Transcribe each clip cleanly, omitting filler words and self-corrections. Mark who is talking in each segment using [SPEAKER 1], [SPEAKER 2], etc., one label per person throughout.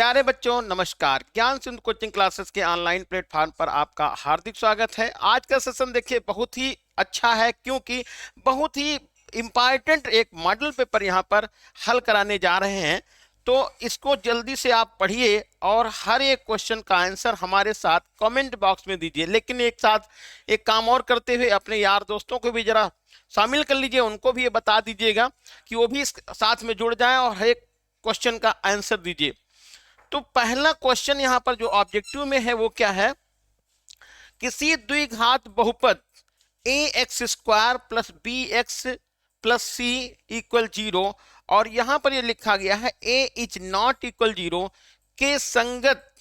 [SPEAKER 1] प्यारे बच्चों नमस्कार। ज्ञान सिंधु कोचिंग क्लासेस के ऑनलाइन प्लेटफॉर्म पर आपका हार्दिक स्वागत है। आज का सेशन देखिए बहुत ही अच्छा है, क्योंकि बहुत ही इंपॉर्टेंट एक मॉडल पेपर यहाँ पर हल कराने जा रहे हैं। तो इसको जल्दी से आप पढ़िए और हर एक क्वेश्चन का आंसर हमारे साथ कमेंट बॉक्स में दीजिए। लेकिन एक साथ एक काम और करते हुए अपने यार दोस्तों को भी जरा शामिल कर लीजिए, उनको भी ये बता दीजिएगा कि वो भी इस साथ में जुड़ जाएं और हर एक क्वेश्चन का आंसर दीजिए। तो पहला क्वेश्चन यहाँ पर जो ऑब्जेक्टिव में है वो क्या है, किसी द्विघात बहुपद a x square plus b x plus c equal 0 और यहां पर ये लिखा गया है ए इज नॉट इक्वल 0 के संगत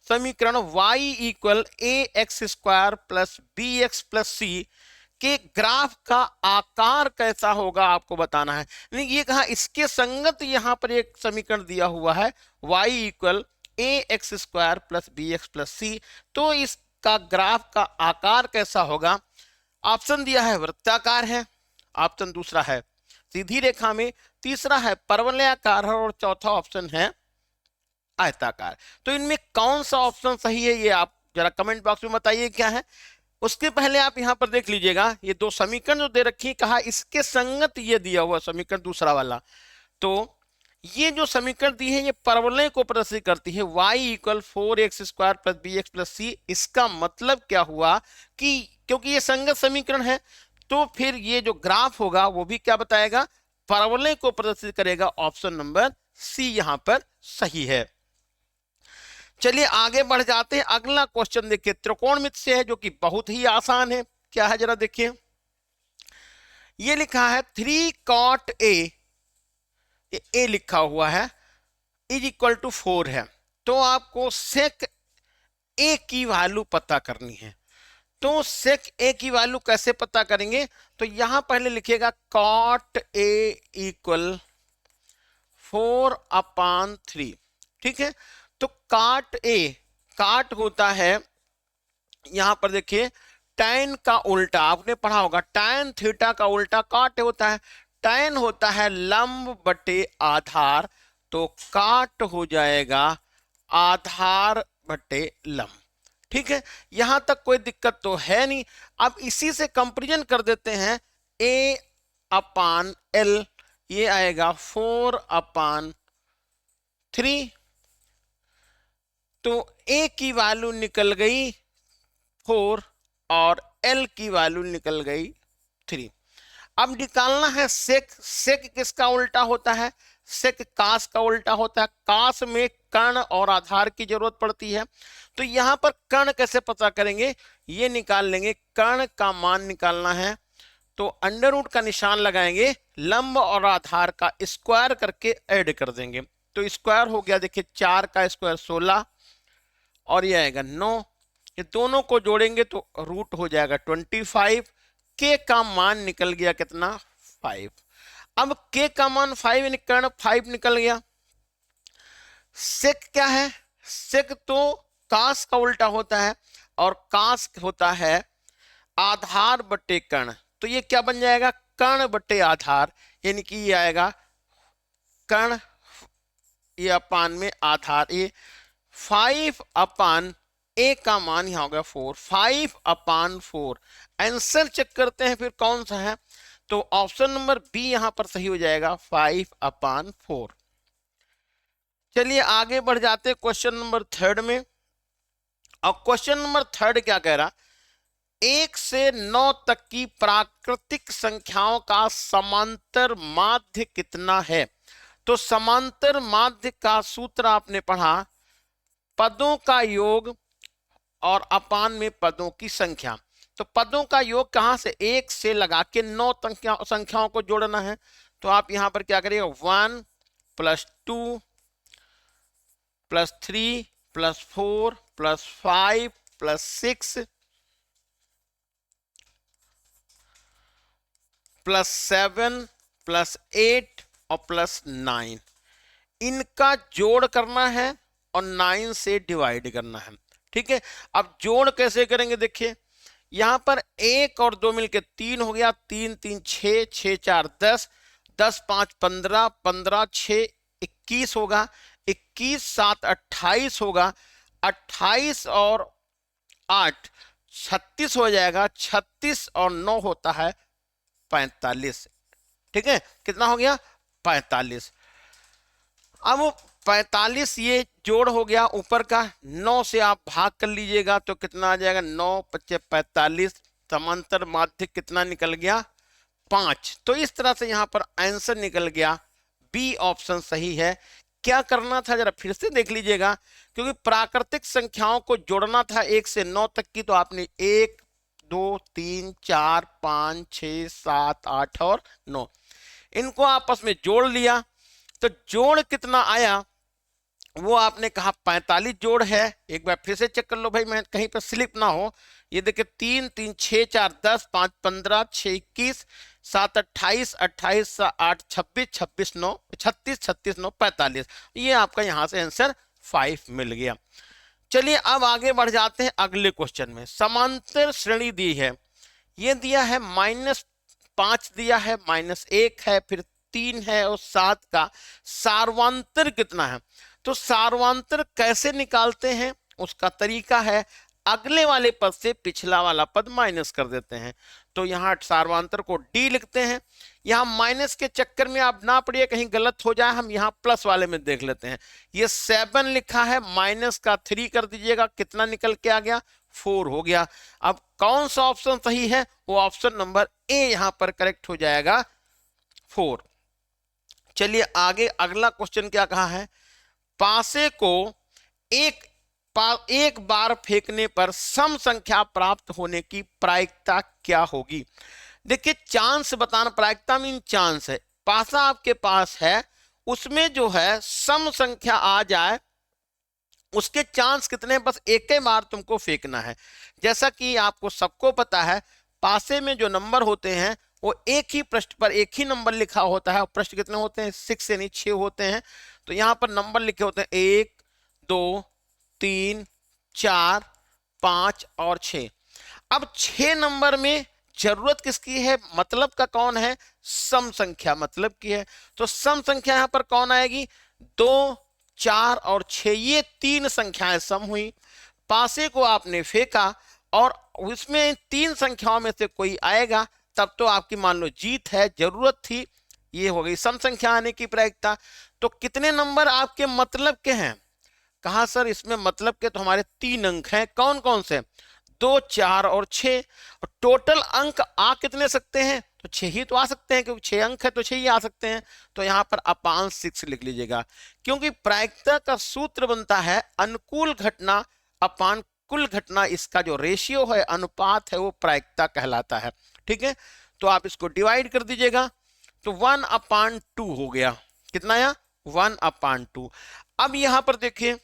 [SPEAKER 1] समीकरण y equal a x square plus b x plus c के ग्राफ का आकार कैसा होगा आपको बताना है। ये कहा इसके संगत यहां पर एक समीकरण दिया हुआ है y equal a x square plus b x plus c. तो इसका ग्राफ का आकार कैसा होगा? ऑप्शन दिया है वृत्ताकार है, ऑप्शन दूसरा है सीधी रेखा में, तीसरा है परवलयाकार है और चौथा ऑप्शन है आयताकार। तो इनमें कौन सा ऑप्शन सही है ये आप जरा कमेंट बॉक्स में बताइए क्या है। उसके पहले आप यहां पर देख लीजिएगा ये दो समीकरण जो दे रखी, कहा इसके संगत ये दिया हुआ समीकरण दूसरा वाला। तो ये जो समीकरण दी है ये परवलय को प्रदर्शित करती है y equal 4x square plus b x plus c. इसका मतलब क्या हुआ कि क्योंकि ये संगत समीकरण है तो फिर ये जो ग्राफ होगा वो भी क्या बताएगा, परवलय को प्रदर्शित करेगा। ऑप्शन नंबर सी यहां पर सही है। चलिए आगे बढ़ जाते हैं। अगला क्वेश्चन देखिए त्रिकोणमिति से है जो कि बहुत ही आसान है। क्या है जरा देखिए, ये लिखा है 3 cot ए लिखा हुआ है इज इक्वल टू 4 है। तो आपको सेक ए की वैल्यू पता करनी है। तो सेक ए की वैल्यू कैसे पता करेंगे? तो यहां पहले लिखिएगा cot ए इक्वल 4/3। ठीक है, तो काट होता है यहां पर देखिए tan का उल्टा, आपने पढ़ा होगा tan थीटा का उल्टा काट होता है। tan होता है लंब बटे आधार, तो काट हो जाएगा आधार बटे लंब। ठीक है, यहां तक कोई दिक्कत तो है नहीं। अब इसी से कंपेरिजन कर देते हैं a/l, ये आएगा 4/3। तो a की वैल्यू निकल गई 4 और l की वैल्यू निकल गई 3। अब निकालना है सेक। सेक किसका उल्टा होता है? सेक कास का उल्टा होता है। कास में कर्ण और आधार की जरूरत पड़ती है। तो यहां पर कर्ण कैसे पता करेंगे? ये निकाल लेंगे, कर्ण का मान निकालना है तो अंडर रूट का निशान लगाएंगे, लंब और आधार का स्क्वायर करके ऐड कर देंगे। तो स्क्वायर हो गया देखिए 4 का स्क्वायर 16 और ये आएगा 9। ये दोनों को जोड़ेंगे तो रूट हो जाएगा 25। के का मान निकल गया कितना? 5। अब के का मान 5 कर्ण 5 निकल गया। सेक क्या है? सेक तो कास का उल्टा होता है और कास होता है आधार बटे कर्ण। तो ये क्या बन जाएगा? कर्ण बटे आधार, यानी कि ये आएगा कर्ण ये अपान में आधार, ये 5/, ए का मान यहां होगा 4, 5/4। आंसर चेक करते हैं फिर कौन सा है। तो ऑप्शन नंबर बी यहां पर सही हो जाएगा 5/4। चलिए आगे बढ़ जाते हैं क्वेश्चन नंबर 3 में। और क्वेश्चन नंबर 3 क्या कह रहा, 1 से 9 तक की प्राकृतिक संख्याओं का समांतर माध्य कितना है? तो समांतर माध्य का सूत्र आपने पढ़ा, पदों का योग और अपान में पदों की संख्या। तो पदों का योग कहां से? 1 से लगा के 9 संख्याओं को जोड़ना है। तो आप यहां पर क्या करिएगा, 1 + 2 + 3 + 4 + 5 + 6 + 7 + 8 और +9, इनका जोड़ करना है और 9 से डिवाइड करना है। ठीक है, अब जोड़ कैसे करेंगे देखिए, यहां पर 1 और 2 मिलके 3 हो गया, 3 3 6, 6 4 10, 10 5 15, 15 6 21 होगा। 21 7 28 होगा, 28 और 8 36 हो जाएगा, 36 और 9 होता है 45। ठीक है, कितना हो गया? 45। अब 45 ये जोड़ हो गया ऊपर का, 9 से आप भाग कर लीजिएगा तो कितना आ जाएगा? 9 पच्चे 45, समांतर माध्य कितना निकल गया? 5। तो इस तरह से यहां पर आंसर निकल गया, बी ऑप्शन सही है। क्या करना था जरा फिर से देख लीजिएगा, क्योंकि प्राकृतिक संख्याओं को जोड़ना था 1 से 9 तक की, तो आपने 1 2 3 4 5 6 7 8 और 9 इनको आपस में जोड़ लिया, तो जोड़ कितना आया वो आपने कहा 45 जोड़ है। एक बार फिर से चेक कर लो भाई, मैं कहीं पर स्लिप ना हो। ये देखिए 3 3 6 4 10 5 15 6 21 7 28 28 8 26 26 9 36 36 9 45। ये आपका यहां से आंसर 5 मिल गया। चलिए अब आगे बढ़ जाते हैं अगले क्वेश्चन में। समांतर श्रेणी दी है, ये दिया है -5 दिया है, -1 है, फिर 3 है और 7 का सार्वांतर कितना है? तो सार्वांतर कैसे निकालते हैं उसका तरीका है, अगले वाले पद से पिछला वाला पद माइनस कर देते हैं। तो यहाँ सार्वांतर को डी लिखते हैं। यहाँ माइनस के चक्कर में आप ना पड़िए कहीं गलत हो जाए, हम यहाँ प्लस वाले में देख लेते हैं। ये 7 लिखा है, माइनस का 3 कर दीजिएगा, कितना निकल के आ गया? 4 हो गया। अब कौन सा ऑप्शन सही है? वो ऑप्शन नंबर ए यहां पर करेक्ट हो जाएगा, 4। चलिए आगे अगला क्वेश्चन क्या कहा है, पासे को एक बार फेंकने पर सम संख्या प्राप्त होने की प्रायिकता क्या होगी? देखिए चांस बताना, प्रायिकता मीन चांस है। पासा आपके पास है, उसमें जो है सम संख्या आ जाए, उसके चांस कितने? बस एक ही बार तुमको फेंकना है। जैसा कि आपको सबको पता है, पासे में जो नंबर होते हैं वो एक ही पृष्ठ पर एक ही नंबर लिखा होता है, और पृष्ठ कितने होते हैं? 6 यानी 6 होते हैं। तो यहां पर नंबर लिखे होते हैं 1 2 3 4 5 और 6। अब 6 नंबर में जरूरत किसकी है? मतलब का कौन है? सम संख्या मतलब की है। तो सम संख्या यहां पर कौन आएगी? 2 4 और 6, ये 3 संख्याएं सम हुई। पासे को आपने फेंका और उसमें 3 संख्याओं में से कोई आएगा, तब तो आपकी मान लो जीत है। जरूरत थी, ये हो गई सम संख्या आने की प्रायिकता। तो कितने नंबर आपके मतलब के हैं? कहा सर इसमें मतलब के तो हमारे 3 अंक हैं। कौन कौन से? 2 4 और 6। और टोटल अंक आ कितने सकते हैं? तो 6 ही तो आ सकते हैं, क्योंकि 6 अंक है तो 6 ही आ सकते हैं। तो यहां पर अपान 6 लिख लीजिएगा, क्योंकि प्रायिकता का सूत्र बनता है अनुकूल घटना अपान कुल घटना। इसका जो रेशियो है, अनुपात है, वो प्रायिकता कहलाता है। ठीक है, तो आप इसको डिवाइड कर दीजिएगा, तो 1/2 हो गया। कितना आया? 1/2। अब यहां पर देखिए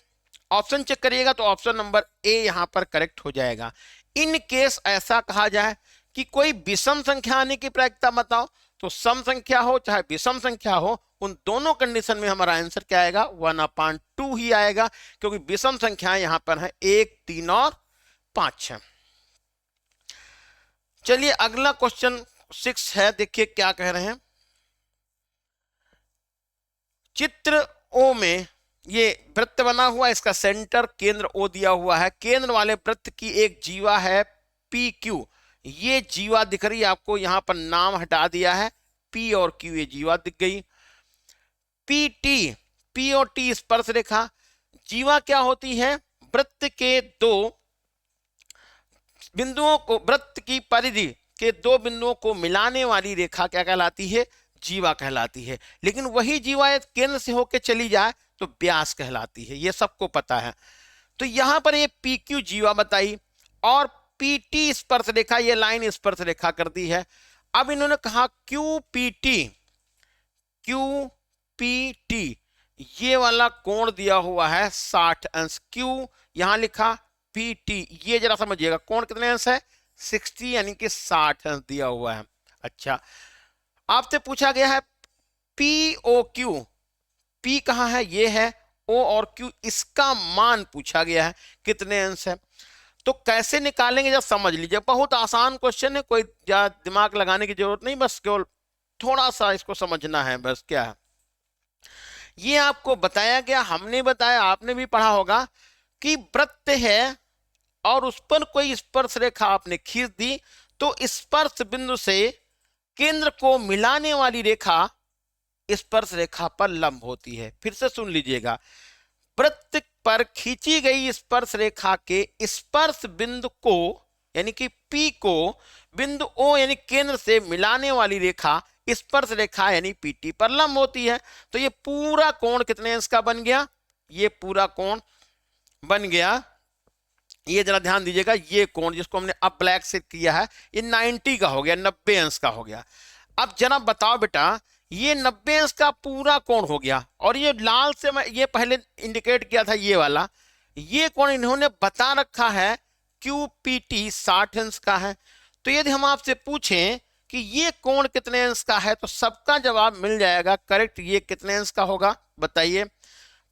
[SPEAKER 1] ऑप्शन चेक करिएगा, तो ऑप्शन नंबर ए यहां पर करेक्ट हो जाएगा। इन केस ऐसा कहा जाए कि कोई विषम संख्या आने की प्रायिकता बताओ, तो सम संख्या हो चाहे विषम संख्या हो, उन दोनों कंडीशन में हमारा आंसर क्या आएगा? 1/2 ही आएगा, क्योंकि विषम संख्याएं यहां पर है 1 3 और 5 है। चलिए अगला क्वेश्चन 6 है, देखिए क्या कह रहे हैं। चित्र ओ में ये वृत्त बना हुआ, इसका सेंटर केंद्र ओ दिया हुआ है। केंद्र वाले वृत्त की एक जीवा है पी क्यू। ये जीवा दिख रही है आपको, यहां पर नाम हटा दिया है, पी और क्यू ये जीवा दिख गई। पी टी, पी और टी स्पर्श रेखा। जीवा क्या होती है? वृत्त के 2 बिंदुओं को, वृत्त की परिधि के 2 बिंदुओं को मिलाने वाली रेखा क्या कहलाती है? जीवा कहलाती है। लेकिन वही जीवा केंद्र से होकर चली जाए तो व्यास कहलाती है, ये सबको पता है। तो यहां पर ये पी क्यू जीवा बताई और पी टी स्पर्श रेखा, ये लाइन स्पर्श रेखा कर दी है। अब इन्होंने कहा Q P T, Q P T ये वाला कोण दिया हुआ है 60 अंश। क्यू यहां लिखा, पी टी ये जरा समझिएगा, कोण कितने अंश है? 60 यानी कि 60 अंश दिया हुआ है। अच्छा, आपसे पूछा गया है पी ओ क्यू, पी कहां है? ये है। ओ और क्यू, इसका मान पूछा गया है, कितने अंश है। तो कैसे निकालेंगे जब समझ लीजिए, बहुत आसान क्वेश्चन है, कोई दिमाग लगाने की जरूरत नहीं, बस केवल थोड़ा सा इसको समझना है, बस क्या है। ये आपको बताया गया, हमने बताया, आपने भी पढ़ा होगा कि वृत्त है और उस पर कोई स्पर्श रेखा आपने खींच दी तो स्पर्श बिंदु से केंद्र को मिलाने वाली रेखा स्पर्श रेखा पर लंब होती है। फिर से सुन लीजिएगा, वृत्त पर खींची गई स्पर्श रेखा के स्पर्श बिंदु को यानी कि P को बिंदु O यानी केंद्र से मिलाने वाली रेखा स्पर्श रेखा यानी PT पर लंब होती है। तो ये पूरा कोण कितने अंश का बन गया? ये पूरा कोण बन गया, ये जरा ध्यान दीजिएगा, ये कोण जिसको हमने अब ब्लैक से किया है ये 90 का हो गया, 90 अंश का हो गया। अब जरा बताओ बेटा, ये 90 अंश का पूरा कोण हो गया और ये लाल से मैं ये पहले इंडिकेट किया था ये वाला, ये कोण इन्होंने बता रखा है QPT 60 अंश का है। तो यदि हम आपसे पूछें कि ये कोण कितने अंश का है तो सबका जवाब मिल जाएगा करेक्ट। ये कितने अंश का होगा बताइए?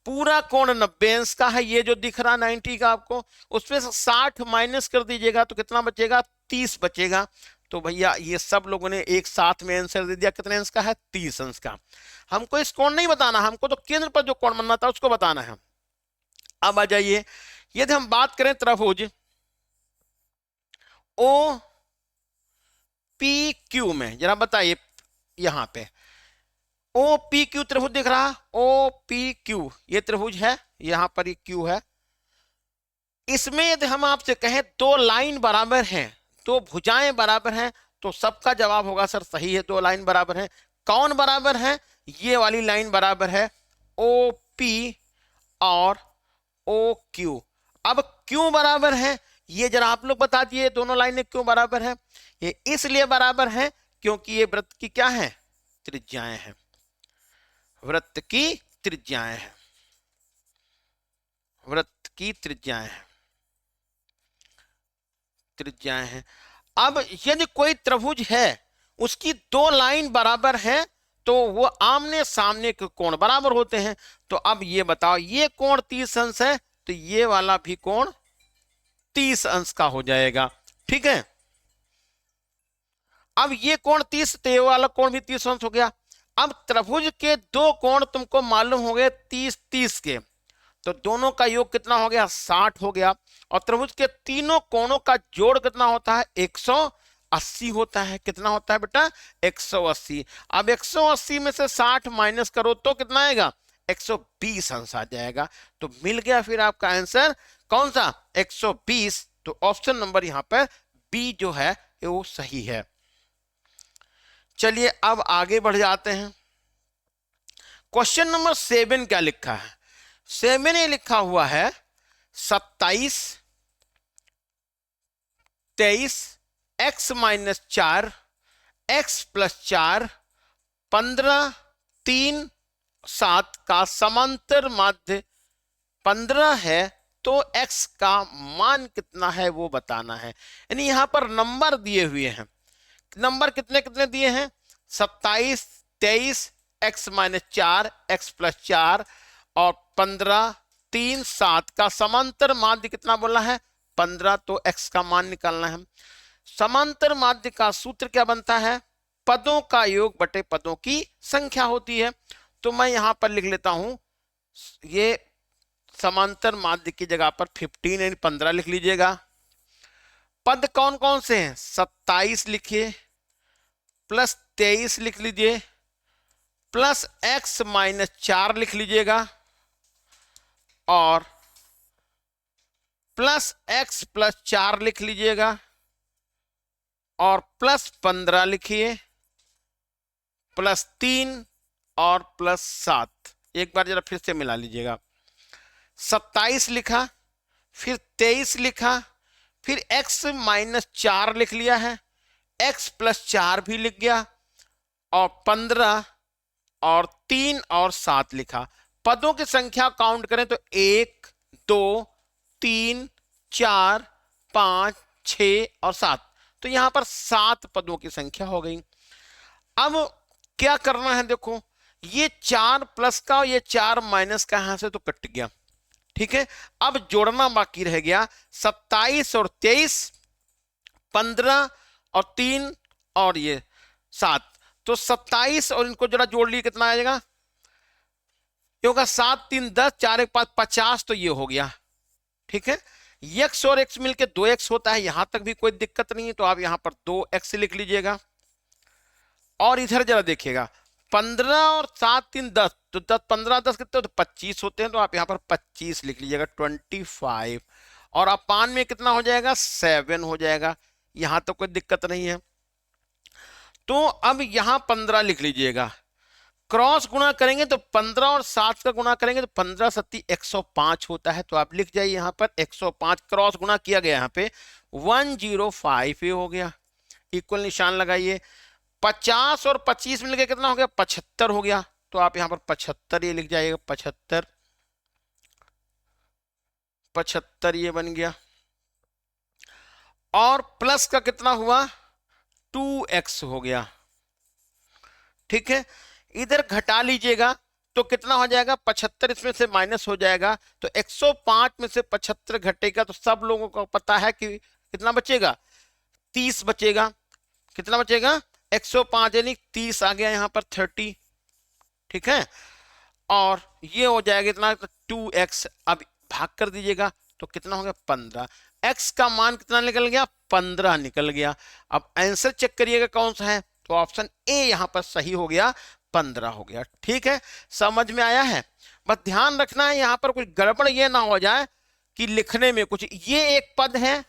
[SPEAKER 1] पूरा कोण 90 अंश का है, ये जो दिख रहा 90 का आपको, उसमें से 60 माइनस कर दीजिएगा तो कितना बचेगा? 30 बचेगा। तो भैया ये सब लोगों ने एक साथ में आंसर दे दिया, कितने अंश का है? 30 अंश का। हमको इस कोण नहीं बताना, हमको तो केंद्र पर जो कोण बनना था उसको बताना है। अब आ जाइए, यदि हम बात करें त्रिभुज OPQ में, जरा बताइए, यहां पे OPQ त्रिभुज दिख रहा, OPQ ये त्रिभुज है, यहां पर ये Q है। इसमें यदि हम आपसे कहें दो लाइन बराबर हैं, दो भुजाएं बराबर हैं, तो सबका जवाब होगा सर सही है, दो लाइन बराबर हैं। कौन बराबर है? ये वाली लाइन बराबर है, OP और OQ। अब क्यों बराबर है ये जरा आप लोग बता दिए, दोनों लाइनें क्यों बराबर है? ये इसलिए बराबर है क्योंकि ये वृत्त की क्या है? त्रिज्याएं हैं, वृत्त की त्रिज्याएं हैं, वृत्त की त्रिज्याएं हैं, त्रिज्याएं हैं। अब यदि कोई त्रिभुज है उसकी दो लाइन बराबर है तो वो आमने सामने के कोण बराबर होते हैं। तो अब ये बताओ, ये कोण 30 अंश है तो ये वाला भी कोण 30 अंश का हो जाएगा, ठीक है। अब ये कोण 30 तो ये वाला कोण भी 30 अंश हो गया। अब त्रिभुज के दो कोण तुमको मालूम हो गए 30-30 के, तो दोनों का योग कितना हो गया? 60 हो गया। और त्रिभुज के तीनों कोणों का जोड़ कितना होता है? 180 होता है। कितना होता है बेटा? 180। अब 180 में से 60 माइनस करो तो कितना आएगा? 120 अंश आ जाएगा। तो मिल गया फिर आपका आंसर कौन सा? 120। तो ऑप्शन नंबर यहां पर बी जो है वो सही है। चलिए अब आगे बढ़ जाते हैं। क्वेश्चन नंबर 7 क्या लिखा है? 7 में लिखा हुआ है 27, 23, x माइनस 4, x प्लस 4, 15, 3, 7 का समांतर माध्य 15 है तो x का मान कितना है वो बताना है। यानी यहां पर नंबर दिए हुए हैं, नंबर कितने कितने दिए हैं? 27, 23, x माइनस 4, x प्लस 4 और 15, 3, 7 का समांतर माध्य कितना बोला है? 15। तो x का मान निकालना है। समांतर माध्य का सूत्र क्या बनता है? पदों का योग बटे पदों की संख्या होती है। तो मैं यहां पर लिख लेता हूं, ये समांतर माध्य की जगह पर 15 यानी 15 लिख लीजिएगा। पद कौन कौन से हैं? 27 लिखिए, प्लस 23 लिख लीजिए, प्लस x माइनस 4 लिख लीजिएगा और प्लस x प्लस 4 लिख लीजिएगा और प्लस 15 लिखिए, प्लस 3 और प्लस 7। एक बार जरा फिर से मिला लीजिएगा। 27 लिखा, फिर 23 लिखा, फिर x माइनस 4 लिख लिया है, x प्लस 4 भी लिख गया और 15 और 3 और 7 लिखा। पदों की संख्या काउंट करें तो 1, 2, 3, 4, 5, 6 और 7। तो यहां पर 7 पदों की संख्या हो गई। अब क्या करना है? देखो, ये 4 प्लस का और ये 4 माइनस का यहां से तो कट गया, ठीक है। अब जोड़ना बाकी रह गया 27 और 23, 15 और 3 और ये 7। तो 27 और इनको जरा जोड़ लिए कितना आएगा? ये होगा 7 3 10, 4 1 5 50, तो ये हो गया। ठीक है, x और x मिलके 2x होता है, यहां तक भी कोई दिक्कत नहीं है, तो आप यहां पर 2x लिख लीजिएगा। और इधर जरा देखिएगा, 15 और 7 3 10, तो 10 15 10 कितने होते, 25 होते हैं, तो आप यहां पर 25 लिख लीजिएगा, 25। और अपान में कितना हो जाएगा, 7 हो जाएगा, यहां तो कोई दिक्कत नहीं है। तो अब यहां 15 लिख लीजिएगा, क्रॉस गुणा करेंगे तो 15 और 7 का गुणा करेंगे तो 15 सत्ती 105 होता है, तो आप लिख जाइए यहां पर 105, क्रॉस गुणा किया गया यहां पे 105 ये हो गया, इक्वल निशान लगाइए। 50 और 25 मिलकर कितना हो गया, 75 हो गया, तो आप यहां पर 75 ये लिख जाइएगा, 75 75 ये बन गया। और प्लस का कितना हुआ, 2x हो गया। ठीक है, इधर घटा लीजिएगा तो कितना हो जाएगा, 75 इसमें से माइनस हो जाएगा, तो 105 में से 75 घटेगा, तो सब लोगों को पता है कि कितना बचेगा, 30 बचेगा। कितना बचेगा, 105 यानी 30 आ गया यहाँ पर 30। ठीक है, और ये हो जाएगा इतना 2x, अब भाग कर दीजिएगा तो कितना हो गया, 15। x का मान कितना निकल गया, 15 निकल गया। अब आंसर चेक करिएगा कौन सा है, तो ऑप्शन ए यहां पर सही हो गया, 15 हो गया। ठीक है, समझ में आया है। बस ध्यान रखना है यहां पर कुछ गड़बड़ ये ना हो जाए कि लिखने में कुछ, ये एक पद है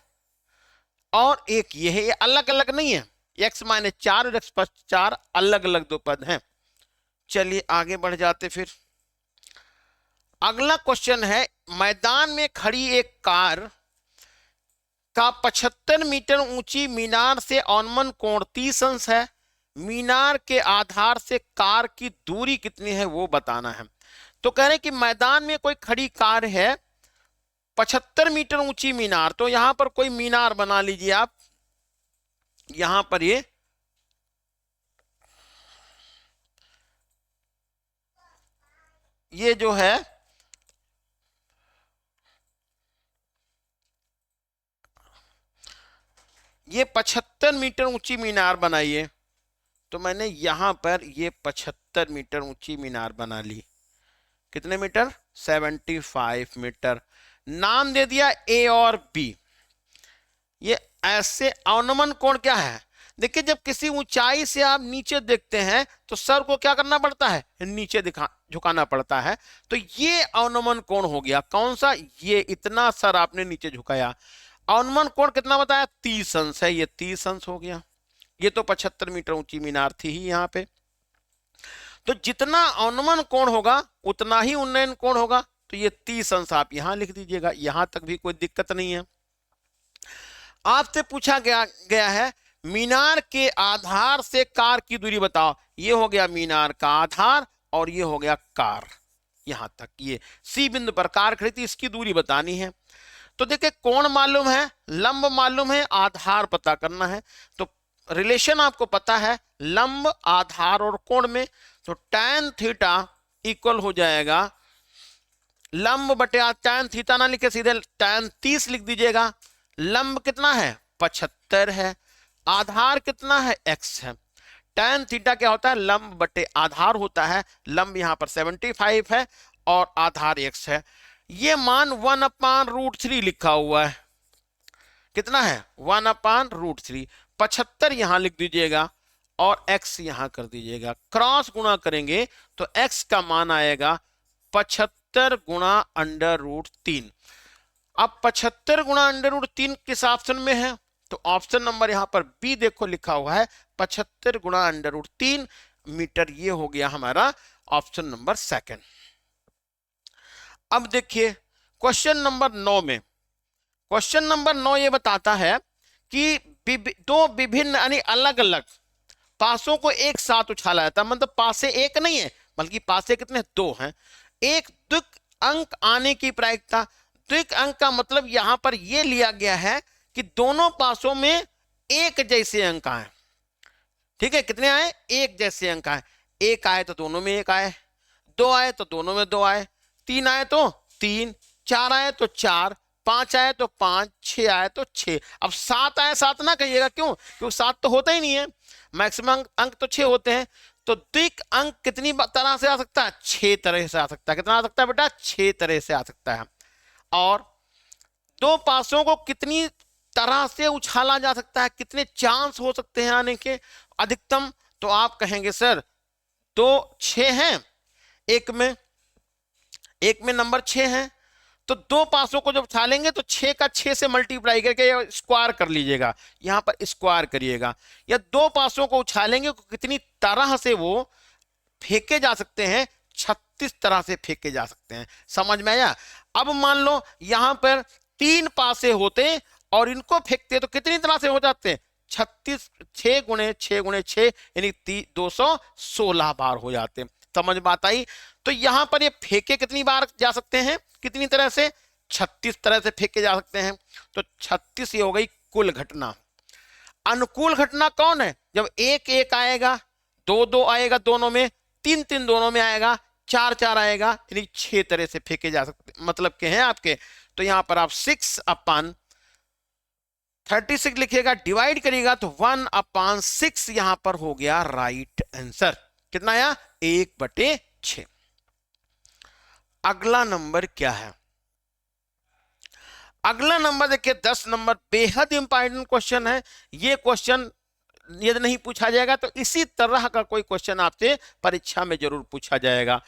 [SPEAKER 1] और एक ये है, ये अलग अलग नहीं है, x माइनस 4 और x प्लस 4 अलग अलग दो पद हैं। चलिए आगे बढ़ जाते फिर। अगला क्वेश्चन है, मैदान में खड़ी एक कार का 75 मीटर ऊंची मीनार से अवनमन कोण 30 अंश है, मीनार के आधार से कार की दूरी कितनी है वो बताना है। तो कह रहे हैं कि मैदान में कोई खड़ी कार है, 75 मीटर ऊंची मीनार, तो यहां पर कोई मीनार बना लीजिए आप, यहां पर ये जो है ये 75 मीटर ऊंची मीनार बनाइए, तो मैंने यहां पर ये 75 मीटर ऊंची मीनार बना ली। कितने मीटर, 75 मीटर। नाम दे दिया ए और बी। ये ऐसे अवनमन कोण क्या है, देखिए जब किसी ऊंचाई से आप नीचे देखते हैं तो सर को क्या करना पड़ता है, नीचे झुकाना पड़ता है, तो ये अवनमन कोण हो गया। कौन सा, ये इतना सर आपने नीचे झुकाया। अवनमन कोण कितना बताया, 30 अंश है, ये 30 अंश हो गया। ये तो 75 मीटर ऊंची मीनार थी ही यहाँ पे, तो जितना अवनमन कोण होगा उतना ही उन्नयन कोण होगा, तो ये 30 अंश आप यहां लिख दीजिएगा, यहां तक भी कोई दिक्कत नहीं है। आपसे पूछा गया है मीनार के आधार से कार की दूरी बताओ, ये हो गया मीनार का आधार और ये हो गया कार, यहां तक ये सी बिंदु पर कार खड़ी थी, इसकी दूरी बतानी है। तो देखिए कोण मालूम है, लंब मालूम है, आधार पता करना है। तो रिलेशन आपको पता है लंब आधार और कोण में, तो tan थीटा इक्वल हो जाएगा लंब बटे tan थीटा ना लिखे सीधे tan 30 लिख दीजिएगा। लंब कितना है, 75 है, आधार कितना है, x है। tan थीटा क्या होता है, लंब बटे आधार होता है, लंब यहां पर 75 है और आधार x है। ये मान 1/√3 लिखा हुआ है, कितना है, 1/√3। 75 यहां लिख दीजिएगा और x यहां कर दीजिएगा, क्रॉस गुणा करेंगे तो x का मान आएगा 75 गुणा √3। अब 75 गुणा √3 किस ऑप्शन में है, तो ऑप्शन नंबर यहां पर बी देखो लिखा हुआ है, 75 गुणा √3 मीटर, ये हो गया हमारा ऑप्शन नंबर सेकंड। अब देखिए क्वेश्चन नंबर 9 में, क्वेश्चन नंबर 9 ये बताता है कि दो विभिन्न यानी अलग अलग पासों को एक साथ उछाला जाता है, मतलब पासे एक नहीं है बल्कि पासे कितने, दो हैं। एक द्विक अंक आने की प्रायिकता, द्विक अंक का मतलब यहां पर यह लिया गया है कि दोनों पासों में एक जैसे अंक आए। ठीक है, कितने आए, एक जैसे अंक आए, एक आए तो दोनों में एक आए, दो आए तो दोनों में दो आए, तीन आए तो तीन, चार आए तो चार, पांच आए तो पांच, छह आए तो छह। अब सात आए सात ना कहिएगा, क्यों, क्योंकि सात तो होता ही नहीं है, मैक्सिमम अंक तो छह होते हैं। तो द्विक अंक कितनी तरह से आ सकता है? 6 तरह से आ सकता है। कितना आ सकता है बेटा? 6 तरह से आ सकता है। और दो पासों को कितनी तरह से उछाला जा सकता है? कितने चांस हो सकते हैं आने के अधिकतम? तो आप कहेंगे सर दो 6 हैं, एक में नंबर 6 है, तो दो पासों को जब उछालेंगे तो 6 का 6 से मल्टीप्लाई करके स्क्वायर कर लीजिएगा, यहां पर स्क्वायर करिएगा। या दो पासों को उछालेंगे तो कितनी तरह से वो फेंके जा सकते हैं? 36 तरह से फेंके जा सकते हैं। समझ में आया? अब मान लो यहां पर 3 पासे होते और इनको फेंकते तो कितनी तरह से हो जाते हैं? 36, 6 गुणे 6 गुणे 6 यानी 216 बार हो जाते हैं। समझ बात आई? तो यहां पर ये फेंके कितनी बार जा सकते हैं? कितनी तरह से? 36 तरह से फेंके जा सकते हैं। तो 36 ये हो गई कुल घटना। अनुकूल घटना कौन है? जब 1 1 आएगा, 2 2 आएगा दोनों में, 3 3 दोनों में आएगा, 4 4 आएगा, यानी 6 तरह से फेंके जा सकते, मतलब के हैं आपके। तो यहां पर आप 6/36 लिखिएगा, डिवाइड करिएगा तो 1/6 यहां पर हो गया राइट आंसर। कितना आया? 1/6। अगला नंबर क्या है? अगला नंबर देखिए 10 नंबर, बेहद इंपॉर्टेंट क्वेश्चन है। ये क्वेश्चन यदि नहीं पूछा जाएगा तो इसी तरह का कोई क्वेश्चन आपसे परीक्षा में जरूर पूछा जाएगा।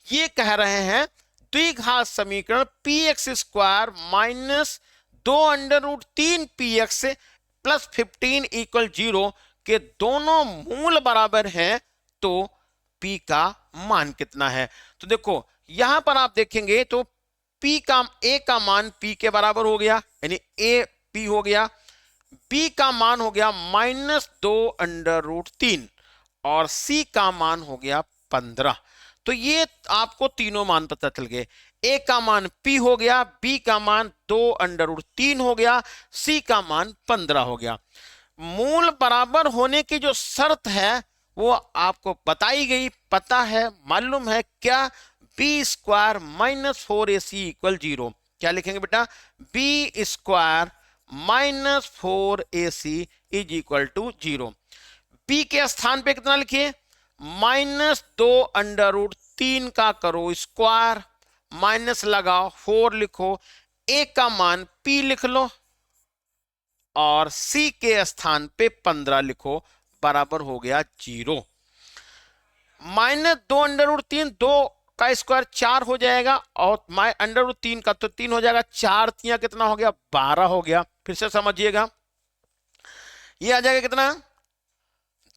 [SPEAKER 1] ये कह रहे हैं द्विघात समीकरण px² माइनस 2√3px प्लस 15 = 0 के दोनों मूल बराबर हैं, तो p का मान कितना है? तो देखो यहां पर आप देखेंगे तो p का a का मान p के बराबर हो गया, यानी a p हो गया। b का मान हो गया -2√3 और c का मान हो गया 15। तो ये आपको तीनों मान पता चल गए। a का मान p हो गया, b का मान 2√3 हो गया, c का मान 15 हो गया। मूल बराबर होने की जो शर्त है वो आपको बताई गई, पता है, मालूम है क्या? b² - 4ac = 0। क्या लिखेंगे बेटा? b² - 4ac = 0। b के स्थान पे कितना लिखिए? -2√3 का करो स्क्वायर, माइनस लगाओ, 4 लिखो, a का मान p लिख लो और c के स्थान पे 15 लिखो, बराबर हो गया 0। -2√3, 2 का स्क्वायर 4 हो जाएगा और √3 का तो 3 हो जाएगा, 4 तियां कितना हो गया? 12 हो गया। फिर से समझिएगा, ये आ जाएगा कितना?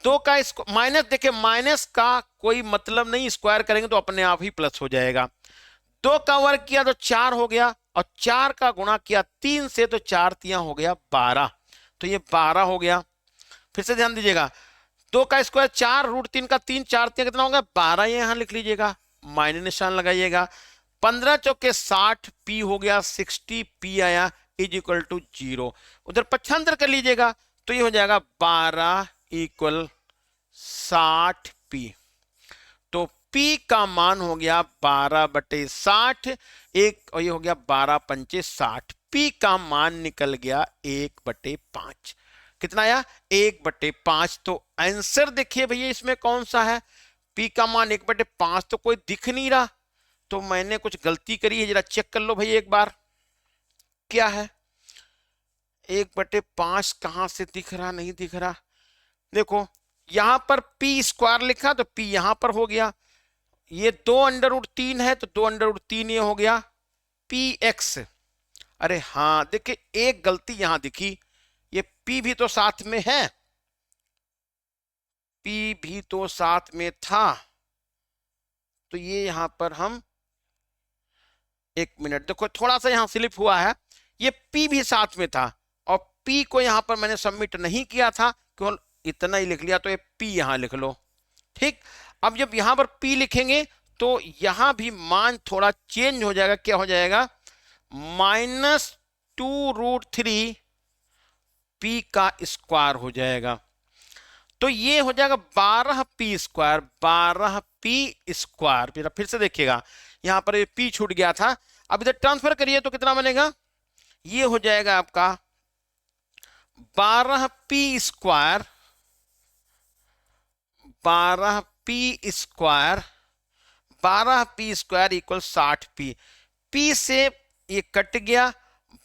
[SPEAKER 1] 2 का माइनस, देखिए माइनस का कोई मतलब नहीं, स्क्वायर करेंगे तो अपने आप ही प्लस हो जाएगा। 2 का वर्ग किया तो 4 हो गया और 4 का गुणा किया 3 से तो 4 तियां हो गया 12, तो ये 12 हो गया। फिर से ध्यान दीजिएगा, 2 का स्क्वायर 4, √3 का 3, 4 तियां कितना होगा? 12, यहां लिख लीजिएगा, माइनस निशान लगाइएगा। 15 चौके 60, p हो गया 60, p आया = 0। उधर पक्षांतर कर लीजिएगा तो ये हो जाएगा 12 = 60p। तो p का मान हो गया 12/60, एक, और ये हो गया 12×5 = 60। p का मान निकल गया 1/5। कितना आया? 1/5। तो आंसर देखिए भैया इसमें कौन सा है? p का मान 1/5 तो कोई दिख नहीं रहा, तो मैंने कुछ गलती करी है, जरा चेक कर लो भैया एक बार, क्या है? 1/5 कहां से दिख रहा? नहीं दिख रहा। देखो यहां पर p² लिखा तो p यहां पर हो गया, ये 2√3 है तो 2√3 ये हो गया px। अरे हाँ, देखिए एक गलती यहां दिखी, ये p भी तो साथ में है, p भी तो साथ में था, तो ये यहां पर हम, एक मिनट, देखो थोड़ा सा यहां स्लिप हुआ है, ये p भी साथ में था और p को यहां पर मैंने सबमिट नहीं किया था, केवल इतना ही लिख लिया, तो ये p यहां लिख लो। ठीक, अब जब यहां पर p लिखेंगे तो यहां भी मान थोड़ा चेंज हो जाएगा। क्या हो जाएगा? -2√3 p का स्क्वायर हो जाएगा, तो ये हो जाएगा 12p², 12p²। फिर से देखिएगा, यहां पर p छूट गया था, अब इधर ट्रांसफर करिए तो कितना बनेगा? ये हो जाएगा आपका 12p², 12p² P square, 12p² equal 60p। p से ये कट गया,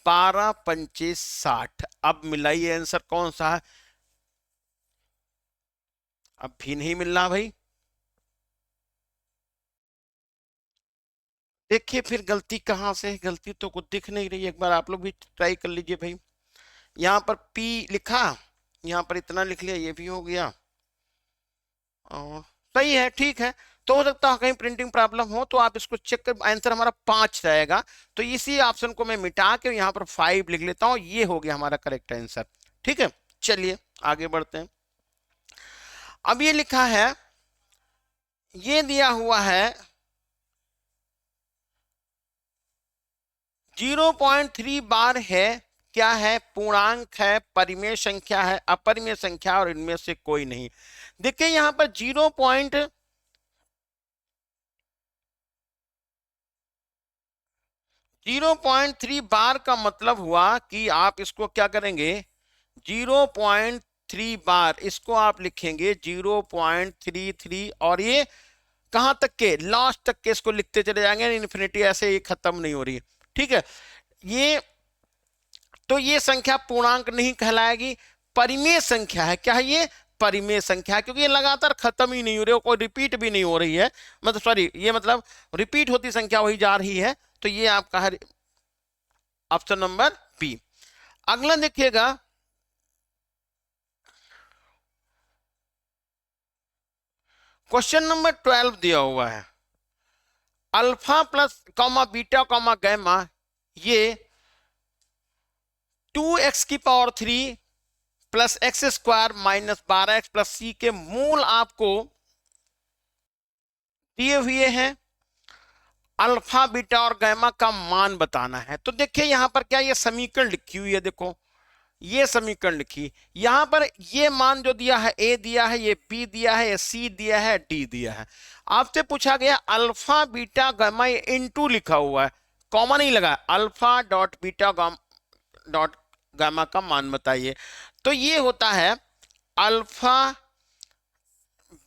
[SPEAKER 1] 12 पंचे 60। अब मिला ये आंसर कौन सा है? अब भी नहीं मिल रहा भाई। देखिए फिर गलती कहां से है, गलती तो कुछ दिख नहीं रही। एक बार आप लोग भी ट्राई कर लीजिए भाई। यहाँ पर p लिखा, यहाँ पर इतना लिख लिया, ये भी हो गया और सही है, ठीक है। तो हो सकता है कहीं प्रिंटिंग प्रॉब्लम हो, तो आप इसको चेक कर। आंसर हमारा 5 रहेगा, तो इसी ऑप्शन को मैं मिटा के यहाँ पर 5 लिख लेता हूँ। ये हो गया हमारा करेक्ट आंसर। ठीक है, चलिए आगे बढ़ते हैं। अब ये लिखा है, ये दिया हुआ है 0.3 बार है, क्या है? पूर्णांक है, परिमेय संख्या है, अपरिमेय संख्या, और इनमें से कोई नहीं। देखिए यहां पर 0.3 बार का मतलब हुआ कि आप इसको क्या करेंगे, 0.3 बार इसको आप लिखेंगे 0.33, और ये कहां तक के, लास्ट तक के इसको लिखते चले जाएंगे, इन्फिनिटी ऐसे ये खत्म नहीं हो रही। ठीक है, ये तो ये संख्या पूर्णांक नहीं कहलाएगी, परिमेय संख्या है। क्या है ये? परिमेय संख्या, क्योंकि ये लगातार खत्म ही नहीं हो रही, कोई रिपीट भी नहीं हो रही है, मतलब सॉरी, ये मतलब रिपीट होती संख्या वही जा रही है। तो ये आपका है ऑप्शन नंबर बी। अगला देखिएगा, क्वेश्चन नंबर 12 दिया हुआ है, alpha plus comma beta comma gamma, ये 2x³ plus x² minus 12x plus c के मूल आपको दिए हुए हैं। अल्फा बीटा और गैमा का मान बताना है। तो देखिए यहां पर क्या ये समीकरण लिखी हुई है, देखो ये समीकरण लिखी, यहां पर ये मान जो दिया है, a दिया है, ये b दिया है, ये c दिया है, d दिया है। आपसे पूछा गया अल्फा बीटा गैमा, ये इनटू लिखा हुआ है, कॉमा नहीं लगा, alpha dot beta dot gamma का मान बताइए। तो ये होता है alpha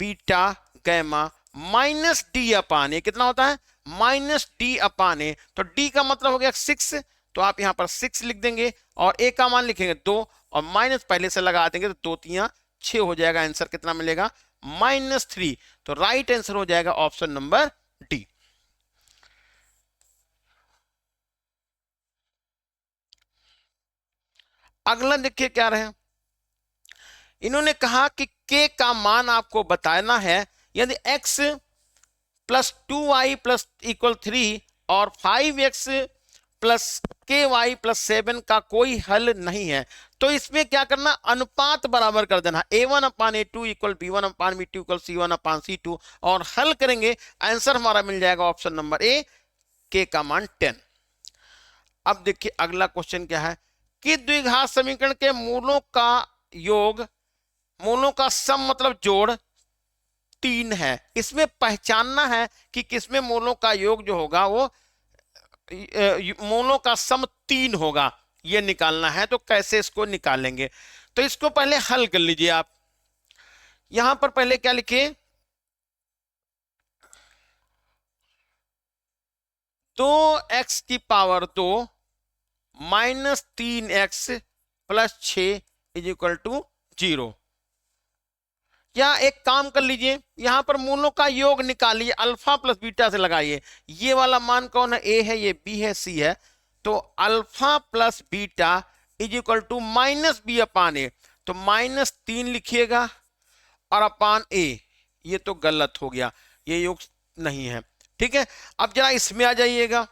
[SPEAKER 1] beta gamma minus d upon a, कितना होता है? Minus d upon a. तो डी का मतलब हो गया 6, तो आप यहां पर 6 लिख देंगे, और ए का मान लिखेंगे 2, और माइनस पहले से लगा देंगे, तो 2 3 6 हो जाएगा। आंसर कितना मिलेगा? -3। तो राइट आंसर हो जाएगा ऑप्शन नंबर डी। अगला देखिए क्या रहे, इन्होंने कहा कि k का मान आपको बताना है। यदि x plus 2y plus equal 3 और 5x प्लस ky प्लस 7 का कोई हल नहीं है, तो इसमें क्या करना, अनुपात बराबर कर देना, a1/a2 equal b1/b2 equal c1/c2, और हल करेंगे, आंसर हमारा मिल जाएगा ऑप्शन नंबर ए, k का मान 10। अब देखिए अगला क्वेश्चन क्या है, कि द्विघात समीकरण के मूलों का योग, मूलों का सम मतलब जोड़ 3 है। इसमें पहचानना है कि किसमें मूलों का योग जो होगा वो मूलों का सम 3 होगा, ये निकालना है। तो कैसे इसको निकालेंगे, तो इसको पहले हल कर लीजिए आप। यहां पर पहले क्या लिखे, 2x⁻² minus 3x plus 6 is equal to 0। या एक काम कर लीजिए, यहां पर मूलों का योग निकालिए, अल्फा प्लस बीटा से लगाइए। ये वाला मान कौन है? ए है, ये बी है, सी है। तो alpha plus beta is equal to minus b upon a, तो -3 लिखिएगा और अपान ए, ये तो गलत हो गया, ये योग नहीं है। ठीक है, अब जरा इसमें आ जाइएगा।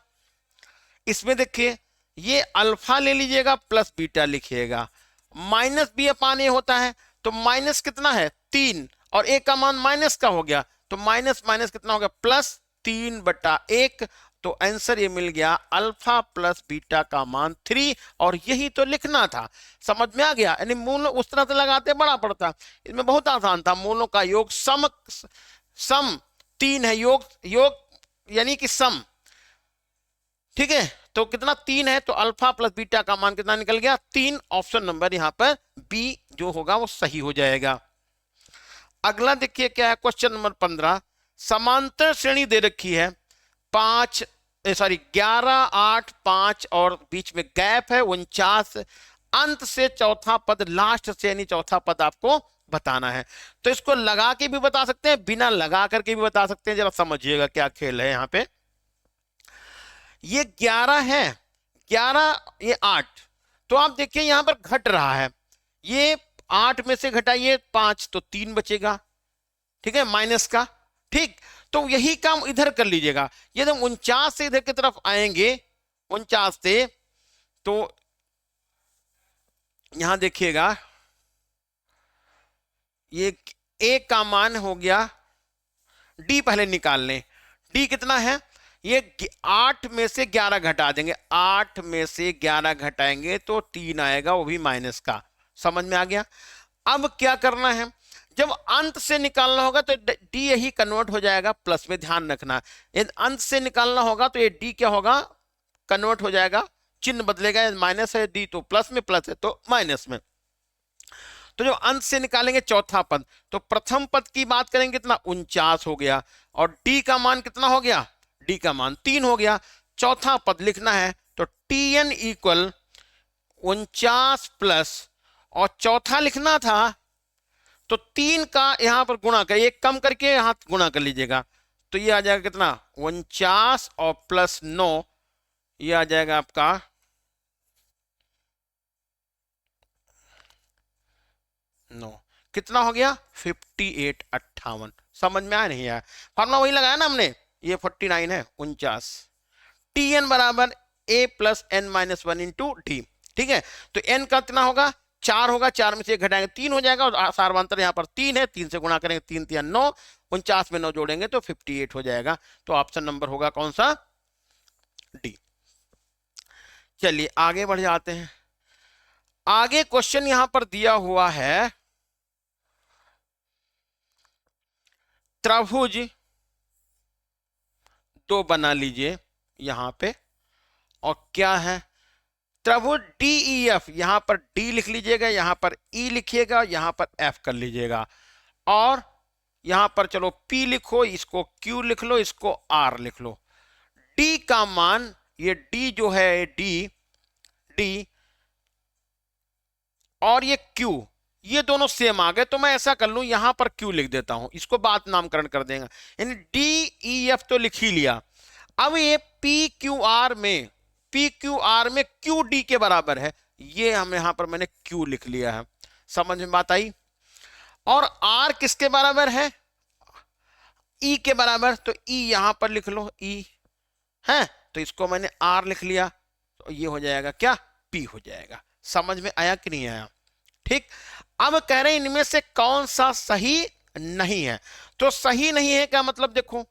[SPEAKER 1] इसमें देखिए, ये अल्फा ले लीजिएगा प्लस बीटा लिखिएगा, माइनस बी अपान ए होता है, तो माइनस कितना है? 3, और ए का मान माइनस का हो गया, तो माइनस माइनस कितना हो गया? +3/1। तो आंसर ये मिल गया, अल्फा प्लस बीटा का मान 3, और यही तो लिखना था। समझ में आ गया? यानी मूल उस तरह से लगाते बड़ा पड़ता, इसमें बहुत आसान था। मूलों का योग सम 3 है, योग यानी कि सम। ठीक है, तो कितना? 3 है, तो अल्फा प्लस बीटा का मान कितना निकल गया? 3। ऑप्शन नंबर यहां पर बी जो होगा वो सही हो जाएगा। अगला देखिए क्या है, क्वेश्चन नंबर 15। समांतर श्रेणी दे रखी है, 11, 8, 5 और बीच में गैप है 49, अंत से चौथा पद, लास्ट से यानी चौथा पद आपको बताना है। तो इसको लगा के भी बता सकते हैं, बिना लगा करके भी बता सकते हैं। जरा समझिएगा क्या खेल है यहाँ पे। ये 11 है, 11 ये 8, तो आप देखिए यहां पर घट रहा है। ये 8 में से घटाइए 5 तो 3 बचेगा, ठीक है, माइनस का। ठीक, तो यही काम इधर कर लीजिएगा। यदि हम 49 से इधर की तरफ आएंगे, 49 से, तो यहां देखिएगा ये ए का मान हो गया, डी पहले निकाल लें। डी कितना है, ये 8 में से 11 घटा देंगे, 8 में से 11 घटाएंगे तो 3 आएगा, वो भी माइनस का। समझ में आ गया। अब क्या करना है, जब अंत से निकालना होगा तो डी यही कन्वर्ट हो जाएगा प्लस में, ध्यान रखना। यदि अंत से निकालना होगा तो ये डी क्या होगा, कन्वर्ट हो जाएगा, चिन्ह बदलेगा। माइनस है डी तो प्लस में, प्लस है तो माइनस में। तो जो अंत से निकालेंगे चौथा पद, तो प्रथम पद की बात करेंगे कितना, 49 हो गया, और डी का मान कितना हो गया, डी का मान 3 हो गया। चौथा पद लिखना है तो टी एन इक्वल 49 प्लस, और चौथा लिखना था तो 3 का यहां पर गुणा कर, एक कम करके यहां गुणा कर लीजिएगा, तो ये आ जाएगा कितना, 49 और प्लस 9, ये आ जाएगा आपका 9, कितना हो गया 58, 58। समझ में आया नहीं आया, फॉर्मूला वही लगाया ना हमने, ये 49 है 49। टी एन बराबर a plus n minus 1 into d. ठीक है, तो एन का कितना होगा, 4 होगा, 4 में से 1 घटाएंगे 3 हो जाएगा, और सार्वंतर यहाँ पर 3 है, 3 से गुणा करेंगे, 3 3 9, 49 में 9 जोड़ेंगे तो 58 हो जाएगा। तो ऑप्शन नंबर होगा कौन सा, डी। चलिए आगे बढ़ जाते हैं। आगे क्वेश्चन यहां पर दिया हुआ है, त्रिभुज 2 बना लीजिए यहां पे, और क्या है, त्रिभुज डी ई एफ, यहां पर डी लिख लीजिएगा, यहां पर ई लिखिएगा, यहां पर एफ कर लीजिएगा, और यहां पर चलो पी लिखो, इसको क्यू लिख लो, इसको आर लिख लो। डी का मान, ये डी जो है, डी डी और ये क्यू, ये दोनों सेम आ गए, तो मैं ऐसा कर लूं, यहां पर क्यू लिख देता हूं, इसको बात नामकरण कर देंगे, यानी डी ई एफ तो लिख ही लिया। अब ये पी क्यू आर में, पी क्यू आर में क्यू डी के बराबर है, ये हम यहां पर मैंने क्यू लिख लिया है। समझ में बात आई। और आर किसके बराबर है, ई के बराबर, तो ई यहां पर लिख लो, ई है, तो इसको मैंने आर लिख लिया, तो ये हो जाएगा क्या, पी हो जाएगा। समझ में आया कि नहीं आया। ठीक, अब कह रहे हैं इनमें से कौन सा सही नहीं है। तो सही नहीं है क्या मतलब, देखो,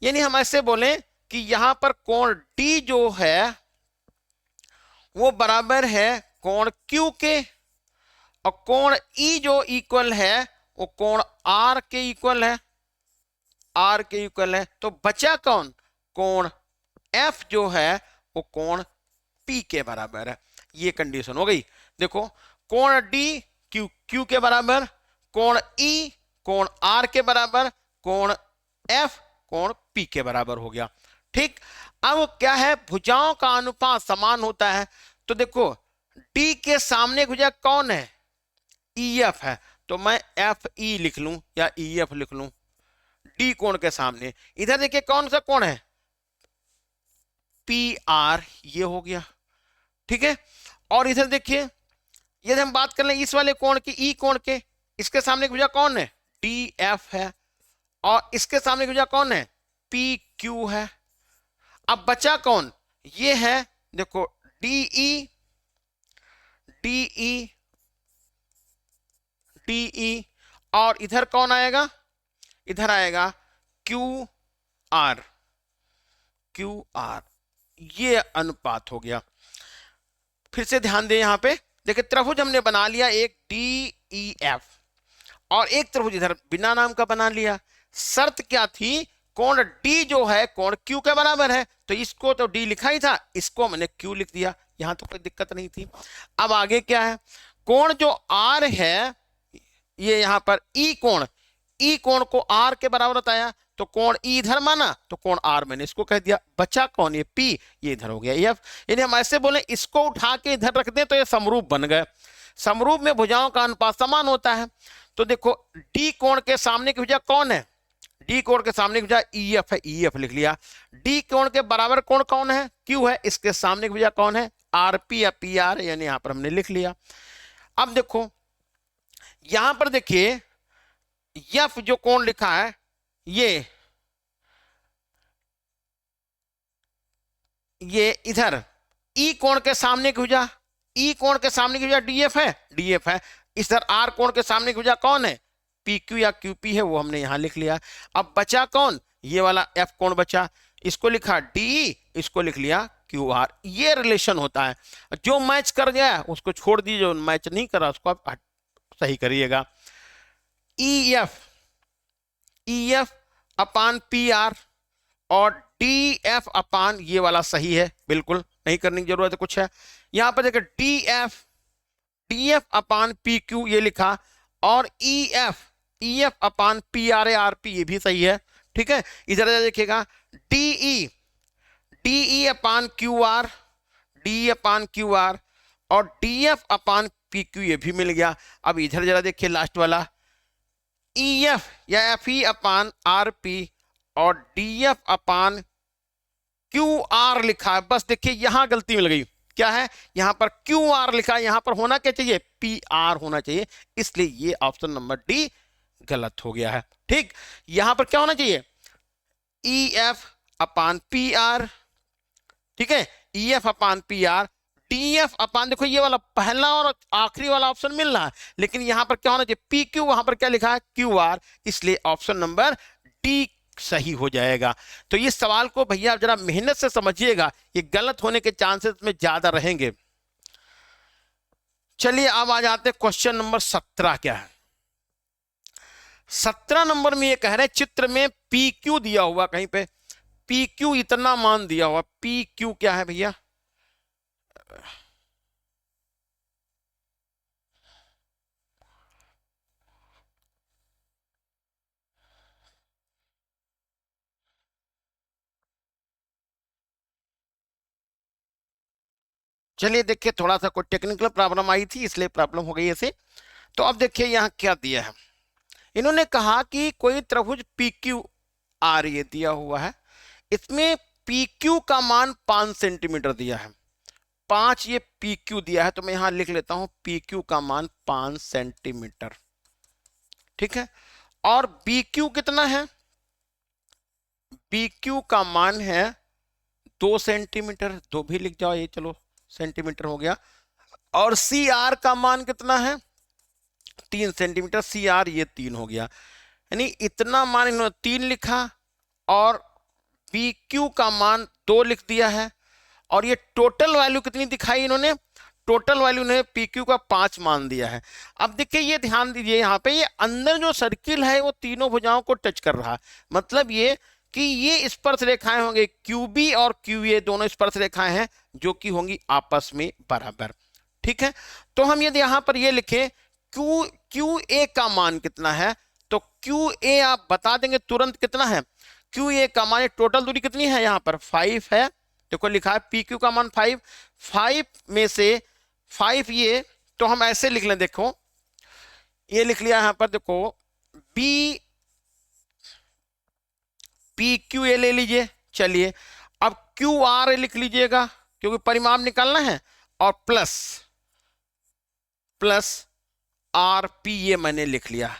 [SPEAKER 1] यानी हम ऐसे बोले कि यहां पर कोण डी जो है वो बराबर है कोण क्यू के, और कोण ई जो इक्वल है वो कोण आर के इक्वल है, आर के इक्वल है। तो बचा कौन, कोण एफ जो है वो कोण पी के बराबर है। ये कंडीशन हो गई। देखो, कोण डी क्यू क्यू के बराबर, कोण ई कोण आर के बराबर, कोण एफ कोण पी के बराबर हो गया। ठीक, अब क्या है, भुजाओं का अनुपात समान होता है। तो देखो, डी के सामने भुजा कौन है, ई एफ है, तो मैं एफ ई लिख लूं या ई एफ लिख लूं, डी कोण के सामने। इधर देखिए कौन सा कोण है, पी आर, ये हो गया। ठीक है, और इधर देखिए, यदि हम बात कर लें इस वाले कोण की, ई कोण के, इसके सामने की भुजा कौन है, डी एफ है, और इसके सामने की भुजा कौन है, पी क्यू है। अब बचा कौन, ये है, देखो, डीई डीई डीई, और इधर कौन आएगा, इधर आएगा क्यू आर, क्यू आर, ये अनुपात हो गया। फिर से ध्यान दें यहां पे, देखिए त्रिभुज हमने बना लिया एक डी ई एफ, और एक त्रिभुज इधर बिना नाम का बना लिया। शर्त क्या थी, कोण डी जो है कोण क्यू के बराबर है, तो इसको तो डी लिखा ही था, इसको मैंने क्यू लिख दिया, यहां तो कोई दिक्कत नहीं थी। अब आगे क्या है, कोण जो आर है, ये यहां पर ई कोण, ई कोण को आर के बराबर बताया, तो कोण ई इधर माना, तो कोण आर मैंने इसको कह दिया। बचा कौन, ये पी, ये इधर हो गया एफ। यानी हम ऐसे बोले इसको उठा के इधर रख दें तो ये समरूप बन गए। समरूप में भुजाओं का अनुपात समान होता है। तो देखो डी कोण के सामने की भुजा कौन है, डी कोण के सामने की भुजा ई एफ है, ई एफ लिख लिया। डी कोण के बराबर कोण कौन है, क्यू है, इसके सामने की भुजा कौन है, आर पी या पी आर, यानी यहां पर हमने लिख लिया। अब देखो यहां पर देखिए एफ जो कोण लिखा है, ये इधर ई कोण के सामने की भुजा, ई कोण के सामने की भुजा डीएफ है, डीएफ है। इधर आर कोण के सामने की भुजा कौन है, पी क्यू या क्यू पी है, वो हमने यहां लिख लिया। अब बचा कौन, ये वाला एफ कोण बचा, इसको लिखा डी, इसको लिख लिया क्यू आर। ये रिलेशन होता है, जो मैच कर गया उसको छोड़ दीजिए, जो मैच नहीं करा उसको आप सही करिएगा। ई एफ अपान पी आर और डी एफ अपान ये वाला सही है, बिल्कुल नहीं करने की जरूरत है कुछ है। यहां पर देखिए डी एफ अपान पी क्यू ये लिखा, और E F upon P R A R P ये भी सही है, ठीक है। इधर देखिएगा डी अपान क्यू आर, डी अपान क्यू आर और डी एफ अपान पी क्यू ये भी मिल गया। अब इधर जरा देखिए लास्ट वाला ई एफ या F E upon R P और डी एफ अपान क्यू आर लिखा है। बस देखिए यहां गलती मिल गई, क्या है, यहां पर क्यू आर लिखा है, यहां पर होना क्या चाहिए, पी आर होना चाहिए, इसलिए ये ऑप्शन नंबर डी गलत हो गया है। ठीक, यहां पर क्या होना चाहिए, ई एफ अपान पी आर, ठीक है, ई एफ अपान पी आर, डी एफ अपान, देखो ये वाला पहला और आखिरी वाला ऑप्शन मिल रहा है, लेकिन यहां पर क्या होना चाहिए, पी क्यू, वहां पर क्या लिखा है, क्यू आर, इसलिए ऑप्शन नंबर डी सही हो जाएगा। तो इस सवाल को भैया जरा मेहनत से समझिएगा, ये गलत होने के चांसेस में ज्यादा रहेंगे। चलिए अब आ जाते हैं क्वेश्चन नंबर 17 क्या है। 17 नंबर में ये कह रहे हैं चित्र में पी क्यू दिया हुआ, कहीं पे पी क्यू इतना मान दिया हुआ, पी क्यू क्या है भैया, चलिए देखिए थोड़ा सा कोई टेक्निकल प्रॉब्लम आई थी इसलिए प्रॉब्लम हो गई ऐसे। तो अब देखिए यहां क्या दिया है, इन्होंने कहा कि कोई त्रिभुज पी क्यू आर ये दिया हुआ है, इसमें पी क्यू का मान 5 सेंटीमीटर दिया है, 5 ये पी क्यू दिया है, तो मैं यहां लिख लेता हूं पी क्यू का मान 5 सेंटीमीटर, ठीक है। और बी क्यू कितना है, बी क्यू का मान है 2 सेंटीमीटर, 2 भी लिख जाओ, ये चलो सेंटीमीटर हो गया। और सी आर का मान कितना है, 3 सेंटीमीटर, सी आर ये 3 हो गया, यानी इतना मान इन्होंने 3 लिखा और बी क्यू का मान 2 लिख दिया है। और ये टोटल वैल्यू कितनी दिखाई इन्होंने, टोटल वैल्यू ने पी क्यू का 5 मान दिया है। अब देखिए ये ध्यान दीजिए, यहाँ पे ये अंदर जो सर्किल है वो तीनों भुजाओं को टच कर रहा है, मतलब ये कि ये स्पर्श रेखाएं होंगे क्यू बी और क्यू ए, दोनों स्पर्श रेखाएं हैं जो कि होंगी आपस में बराबर, ठीक है। तो हम यदि यहां पर ये लिखें क्यू ए का मान कितना है, तो क्यू ए आप बता देंगे तुरंत कितना है, क्यू ए का मान, टोटल दूरी कितनी है यहाँ पर 5 है, देखो लिखा है पी क्यू का मान 5 में से 5 ये, तो हम ऐसे लिख लें, देखो ये लिख लिया यहां पर, देखो बी पी क्यू ए ले लीजिए। चलिए अब क्यू आर लिख लीजिएगा क्योंकि परिमाप निकालना है, और प्लस आर पी ये मैंने लिख लिया,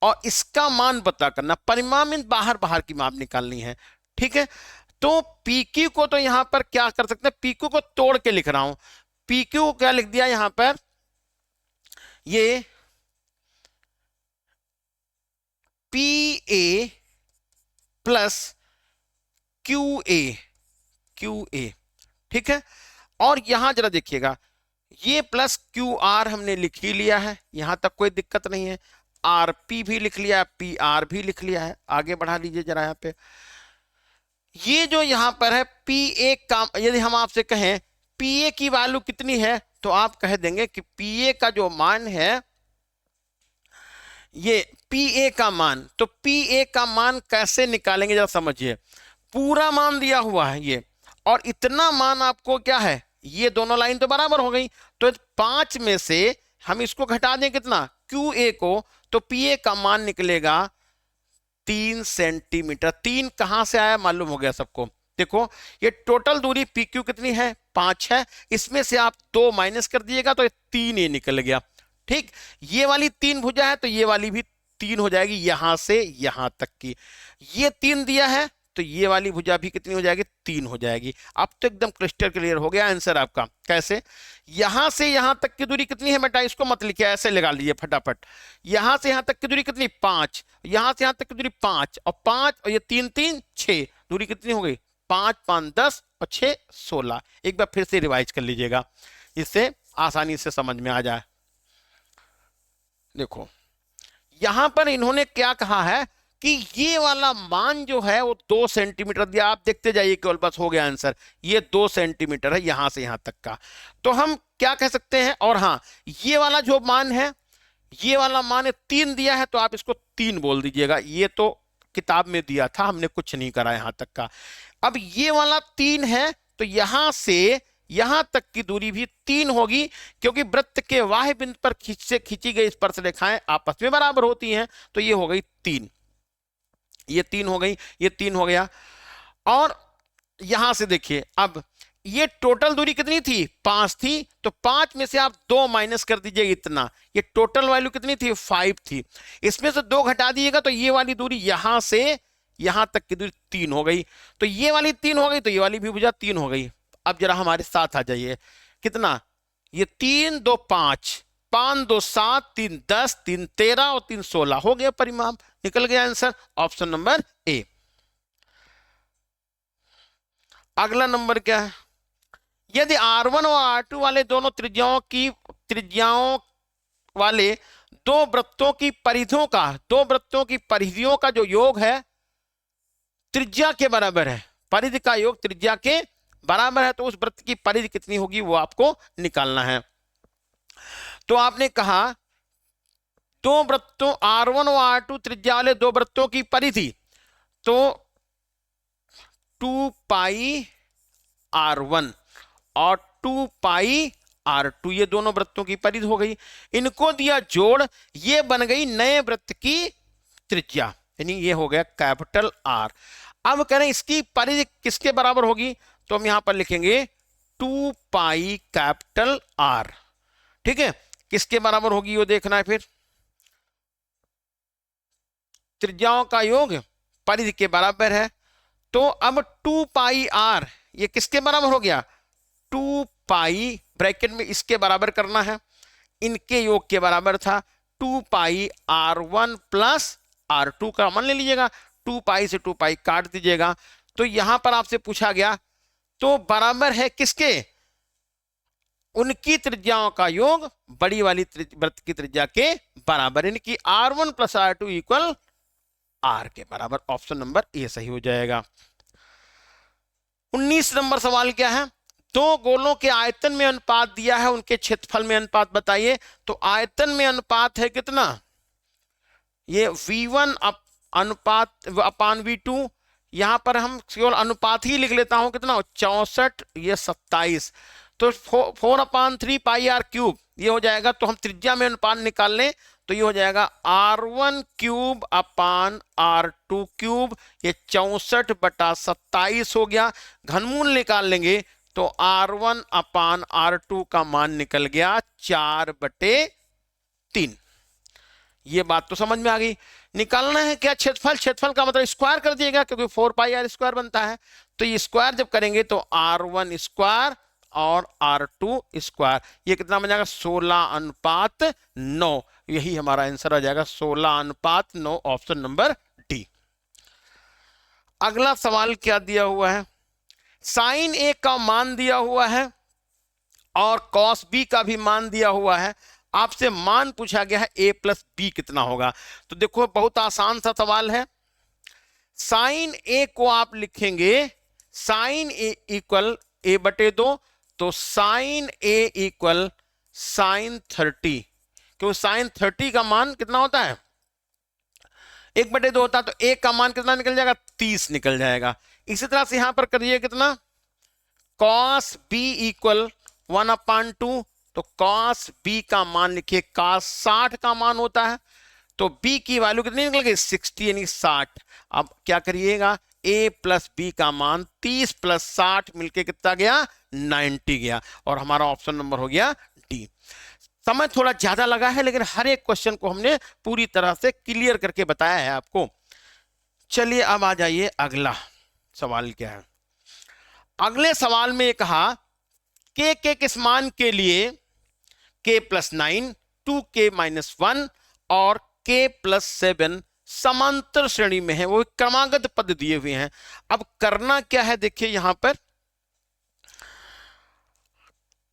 [SPEAKER 1] और इसका मान पता करना, परिमाप में बाहर की माप निकालनी है, ठीक है। तो पी क्यू को तो यहां पर क्या कर सकते हैं, पी क्यू को तोड़ के लिख रहा हूं, पी क्यू को क्या लिख दिया यहां पर, ये P A plus Q A, ठीक है। और यहां जरा देखिएगा, ये प्लस क्यू आर हमने लिख ही लिया है, यहां तक कोई दिक्कत नहीं है, आर पी भी लिख लिया, पी आर भी लिख लिया है, आगे बढ़ा लीजिए जरा यहाँ पे। ये जो यहां पर है पी ए का, यदि हम आपसे कहें पी ए की वैल्यू कितनी है, तो आप कह देंगे कि पी ए का जो मान है, ये पी ए का मान, तो पी ए का मान कैसे निकालेंगे जरा समझिए। पूरा मान दिया हुआ है ये, और इतना मान आपको क्या है, ये दोनों लाइन तो बराबर हो गई, तो 5 में से हम इसको घटा दें कितना, क्यू ए को, तो पी ए का मान निकलेगा 3 सेंटीमीटर। 3 कहां से आया मालूम हो गया सबको। देखो ये टोटल दूरी पी क्यू कितनी है, 5 है, इसमें से आप 2 माइनस कर दिएगा तो ये 3 ये निकल गया। ठीक, ये वाली 3 भुजा है तो ये वाली भी 3 हो जाएगी, यहां से यहां तक की। ये 3 दिया है तो ये वाली भुजा भी कितनी हो जाएगी, 3 हो जाएगी। अब तो एकदम क्रिस्टल क्लियर हो गया आंसर आपका। कैसे, यहां से यहां तक की दूरी कितनी है बेटा, इसको मत लिखिए, ऐसे लगा लीजिए फटाफट। यहां से यहां तक की दूरी कितनी, 5, यहां से यहां तक की दूरी 5, और 5 और ये 3 3 6, दूरी कितनी हो गई, 5 5 10 और 6 16। एक बार फिर से रिवाइज कर लीजिएगा, इससे आसानी से समझ में आ जाए। देखो यहां पर इन्होंने क्या कहा है कि ये वाला मान जो है वो 2 सेंटीमीटर दिया। आप देखते जाइए केवल, बस हो गया आंसर। ये 2 सेंटीमीटर है यहां से यहां तक का, तो हम क्या कह सकते हैं। और हाँ, ये वाला जो मान है, ये वाला मान है 3 दिया है, तो आप इसको 3 बोल दीजिएगा। ये तो किताब में दिया था, हमने कुछ नहीं करा यहां तक का। अब ये वाला 3 है, तो यहां से यहां तक की दूरी भी 3 होगी, क्योंकि वृत्त के बाह्य बिंदु पर खींची गई स्पर्श रेखाएं आपस में बराबर होती हैं, तो ये हो गई 3, ये 3 हो गई, ये 3 हो गया। और यहां से देखिए, अब ये टोटल दूरी कितनी थी, 5 थी, तो 5 में से आप 2 माइनस कर दीजिए इतना, ये टोटल वैल्यू कितनी थी, 5 थी। इसमें से 2 घटा दीजिएगा तो ये वाली दूरी यहां से यहां तक की दूरी 3 हो गई, तो ये वाली 3 हो गई, तो ये वाली भी भुजा 3 हो गई। अब जरा हमारे साथ आ जाइए, कितना, ये 3 2 5, 5 2 7, 3 10, 3 13 और 3 16 हो गया, परिमाण निकल गया आंसर, ऑप्शन नंबर ए। अगला नंबर क्या है, यदि R1 और R2 वाले दोनों त्रिज्याओं वाले दो वृत्तों की परिधियों का जो योग है त्रिज्या के बराबर है, परिधि का योग त्रिज्या के बराबर है, तो उस वृत्त की परिधि कितनी होगी वो आपको निकालना है। तो आपने कहा दो वृत्तों R1 और R2 त्रिज्या वाले दो वृत्तों की परिधि, तो 2 पाई R1 और 2 पाई R2, ये दोनों वृत्तों की परिधि हो गई। इनको दिया जोड़, ये बन गई नए वृत्त की त्रिज्या, यानी ये हो गया कैपिटल R। अब कह रहे हैं इसकी परिधि किसके बराबर होगी, तो हम यहां पर लिखेंगे 2 पाई कैपिटल R। ठीक है, किसके बराबर होगी वो देखना है। फिर त्रिज्याओं का योग परिधि के बराबर है, तो अब 2 पाई R ये किसके बराबर हो गया, 2 पाई ब्रैकेट में इसके बराबर करना है, इनके योग के बराबर था। 2 पाई R1 प्लस R2 का मान ले लीजिएगा, 2 पाई से 2 पाई काट दीजिएगा, तो यहां पर आपसे पूछा गया तो बराबर है किसके, उनकी त्रिज्याओं का योग बड़ी वाली वृत्त की त्रिज्या के बराबर, यानी कि R1 plus R2 equal R के बराबर। ऑप्शन नंबर ए सही हो जाएगा। 19 नंबर सवाल क्या है, दो गोलों के आयतन में अनुपात दिया है, उनके क्षेत्रफल में अनुपात बताइए। तो आयतन में अनुपात है कितना, ये V1 अनुपात अपान V2, यहां पर हम केवल अनुपात ही लिख लेता हूं, कितना 64, ये 27, तो 4/3 पाई R क्यूब ये हो जाएगा। तो हम त्रिज्या में अनुपात निकाल लें तो ये हो जाएगा R1 क्यूब अपान R2 क्यूब, ये 64/27 हो गया। घनमूल निकाल लेंगे तो R1 अपान R2 का मान निकल गया 4/3। ये बात तो समझ में आ गई। निकालना है क्या, क्षेत्रफल का मतलब स्क्वायर कर दिएगा, क्योंकि 4 पाई R स्क्वायर बनता है, तो ये स्क्वायर जब करेंगे तो R1 स्क्वायर और R2 स्क्वायर, ये कितना बन जाएगा 16:9। यही हमारा आंसर आ जाएगा 16:9, ऑप्शन नंबर डी। अगला सवाल क्या दिया हुआ है, साइन ए का मान दिया हुआ है और कॉस बी का भी मान दिया हुआ है। आपसे मान पूछा गया है a प्लस बी कितना होगा। तो देखो बहुत आसान सा सवाल है। साइन ए को आप लिखेंगे साइन ए इक्वल a/2, तो साइन ए इक्वल साइन 30, क्योंकि साइन 30 का मान कितना होता है 1/2 होता तो a का मान कितना निकल जाएगा, 30 निकल जाएगा। इसी तरह से यहां पर करिए कितना, cos b इक्वल 1/2, तो cos b का मान लिखिए, cos 60 का मान होता है, तो b की वैल्यू कितनी निकल गई, 60 यानी 60। अब क्या करिएगा, a प्लस b का मान 30 प्लस 60 मिलके कितना गया, 90 गया, और हमारा ऑप्शन नंबर हो गया डी। समय थोड़ा ज्यादा लगा है, लेकिन हर एक क्वेश्चन को हमने पूरी तरह से क्लियर करके बताया है आपको। चलिए अब आ जाइए, अगला सवाल क्या है। अगले सवाल में कहा k के किस मान के लिए k + 9, 2k - 1 और k + 7 समांतर श्रेणी में है, वो क्रमागत पद दिए हुए हैं। अब करना क्या है, देखिए यहां पर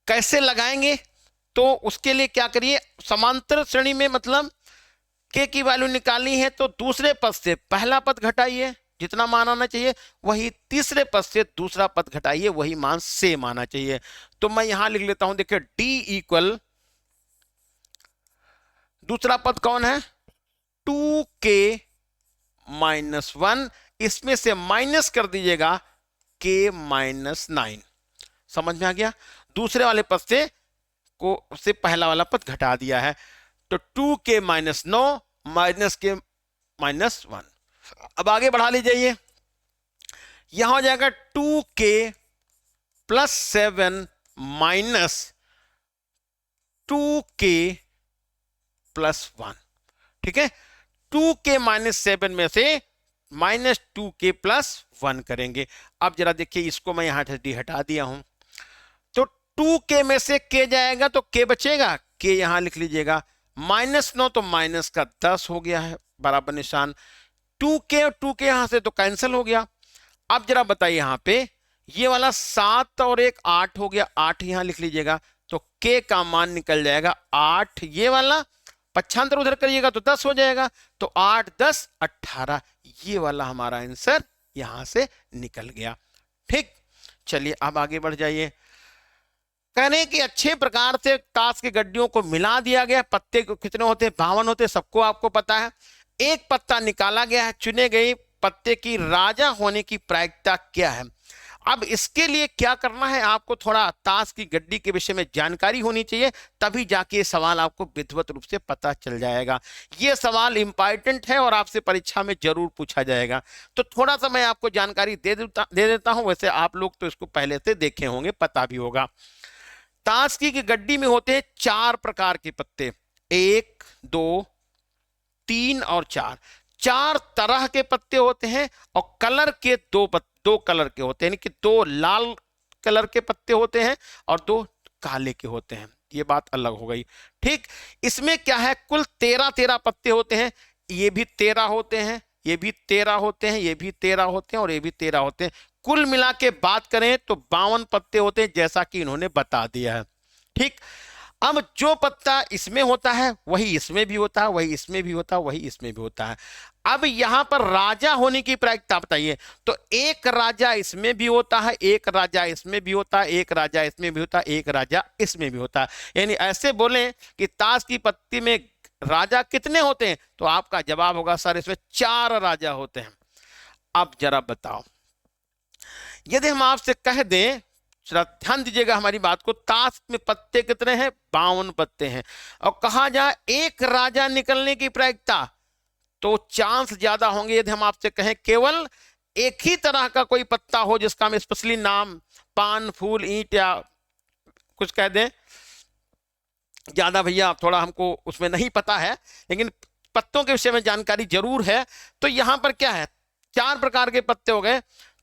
[SPEAKER 1] कैसे लगाएंगे, तो उसके लिए क्या करिए, समांतर श्रेणी में मतलब k की वैल्यू निकालनी है, तो दूसरे पद से पहला पद घटाइए, जितना मान आना चाहिए, वही तीसरे पद से दूसरा पद घटाइए, वही मान सेम आना चाहिए। तो मैं यहां लिख लेता हूं, देखिए d इक्वल, दूसरा पद कौन है, 2k - 1, इसमें से माइनस कर दीजिएगा k - 9। समझ में आ गया, दूसरे वाले पद से पहला वाला पद घटा दिया है, तो 2k - 9 माइनस k - 1। अब आगे बढ़ा लीजिए, यहां हो जाएगा 2k + 7 माइनस 2k + 1। ठीक है, 2k - 7 में से -2k + 1 करेंगे। अब जरा देखिए, इसको मैं यहां से हटा दिया हूं, तो 2k में से k जाएगा तो k बचेगा, k यहां लिख लीजिएगा, -9 तो माइनस का 10 हो गया है, बराबर निशान, 2k और 2k यहां से तो कैंसिल हो गया। अब जरा बताइए, यहां पे ये वाला 7 और 1 8 हो गया, 8 यहां लिख लीजिएगा, तो k का मान निकल जाएगा 8, ये वाला पक्षांतर उधर करिएगा तो 10 हो जाएगा, तो 8 10 18, ये वाला हमारा आंसर यहां से निकल गया। ठीक, चलिए अब आगे बढ़ जाइए। कहने कि अच्छे प्रकार से ताश की गड्डियों को मिला दिया गया, पत्ते कितने होते हैं, 52 होते हैं, सबको आपको पता है। एक पत्ता निकाला गया है, चुने गए पत्ते की राजा होने की प्रायिकता क्या है। अब इसके लिए क्या करना है, आपको थोड़ा ताश की गड्डी के विषय में जानकारी होनी चाहिए, तभी जाके ये सवाल आपको विधिवत रूप से पता चल जाएगा। ये सवाल इंपॉर्टेंट है और आपसे परीक्षा में जरूर पूछा जाएगा, तो थोड़ा सा मैं आपको जानकारी दे देता हूं। वैसे आप लोग तो इसको पहले से देखे होंगे, पता भी होगा। ताश की गड्डी में होते हैं 4 प्रकार के पत्ते, 1 2 3 और 4, 4 तरह के पत्ते होते हैं, और कलर के दो कलर के होते हैं, यानी कि 2 लाल कलर के पत्ते होते हैं और 2 काले के होते हैं, ये बात अलग हो गई। ठीक, इसमें क्या है, कुल 13 पत्ते होते हैं, ये भी 13 होते हैं, ये भी 13 होते हैं, ये भी 13 होते हैं, और ये भी 13 होते हैं। कुल मिला के बात करें तो 52 पत्ते होते हैं, जैसा कि इन्होंने बता दिया है। ठीक, अब जो पत्ता इसमें होता है वही इसमें भी होता है, वही इसमें भी होता है, वही इसमें भी होता है। अब यहां पर राजा होने की प्रायिकता बताइए, तो एक राजा इसमें भी होता है, एक राजा इसमें भी होता है, एक राजा इसमें भी होता है, एक राजा इसमें भी होता है। यानी ऐसे बोलें कि ताश की पत्ती में राजा कितने होते हैं, तो आपका जवाब होगा सर इसमें 4 राजा होते हैं। अब जरा बताओ, यदि हम आपसे कह दें, ध्यान दीजिएगा हमारी बात को, ताश में पत्ते कितने हैं, 52 पत्ते हैं, और कहा जाए एक राजा निकलने की प्रायिकता, तो चांस ज्यादा होंगे यदि हम आपसे कहें केवल एक ही तरह का कोई पत्ता हो जिसका हम स्पेशली नाम पान फूल ईंट या कुछ कह दें। ज्यादा भैया थोड़ा हमको उसमें नहीं पता है, लेकिन पत्तों के विषय में जानकारी जरूर है। तो यहां पर क्या है, 4 प्रकार के पत्ते हो गए,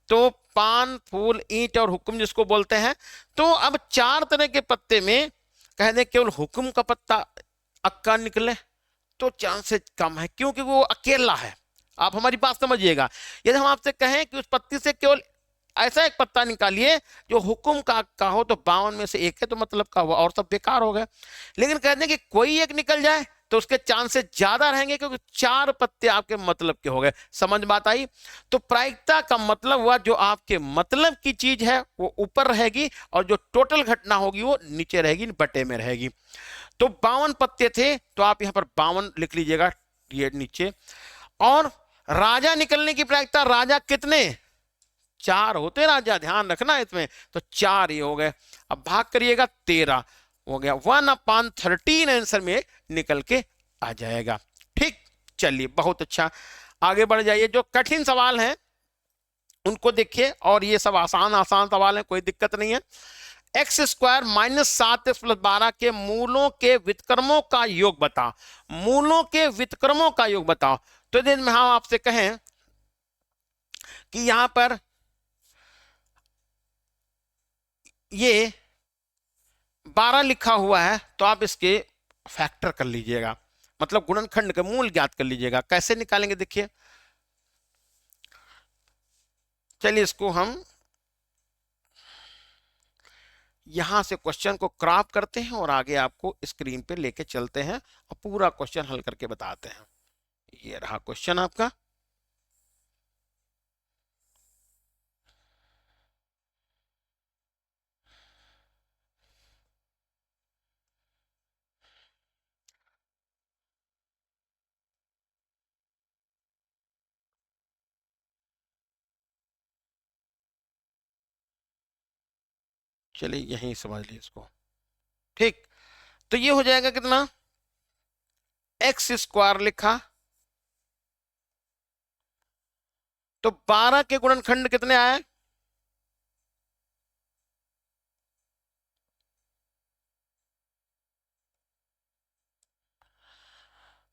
[SPEAKER 1] तो पान फूल ईंट और हुक्म जिसको बोलते हैं। तो अब 4 तरह के पत्ते में कह दें केवल हुक्म का पत्ता अक्का निकले तो चांसेस कम है, क्योंकि वो अकेला है। आप हमारी बात समझिएगा, यदि हम आपसे कहें कि उस पत्ती से केवल ऐसा एक पत्ता निकालिए जो हुक्म का हो, तो 52 में से एक है, तो मतलब का हुआ, और सब बेकार हो गए। लेकिन कह दें कि कोई एक निकल जाए तो उसके चांसेस ज्यादा रहेंगे, क्योंकि 4 पत्ते आपके मतलब के हो गए। समझ बात आई। तो प्रायिकता का मतलब हुआ जो आपके मतलब की चीज है वो ऊपर रहेगी, और जो टोटल घटना होगी वो नीचे रहेगी, बटे में रहेगी। तो 52 पत्ते थे, तो आप यहां पर 52 लिख लीजिएगा ये नीचे। और राजा निकलने की प्रायिकता, राजा कितने, 4 होते राजा, ध्यान रखना इसमें, तो 4 ये हो गए। अब भाग करिएगा 13 हो गया, 1/13 आंसर में निकल के आ जाएगा। ठीक, चलिए बहुत अच्छा, आगे बढ़ जाइए। जो कठिन सवाल हैं उनको देखिए, और ये सब आसान आसान सवाल है, कोई दिक्कत नहीं है। x² - 7x + 12 के मूलों के व्युत्क्रमों का योग बताओ। मूलों के व्युत्क्रमों का योग बताओ। तो यदि हम आपसे कहें कि यहां पर ये 12 लिखा हुआ है, तो आप इसके फैक्टर कर लीजिएगा, मतलब गुणनखंड के मूल ज्ञात कर लीजिएगा। कैसे निकालेंगे देखिए, चलिए इसको हम यहां से क्वेश्चन को क्रॉप करते हैं और आगे आपको स्क्रीन पे लेके चलते हैं और पूरा क्वेश्चन हल करके बताते हैं। ये रहा क्वेश्चन आपका। चलिए यहीं समझ लीजिए इसको। ठीक, तो ये हो जाएगा कितना, x² लिखा, तो 12 के गुणनखंड कितने आए,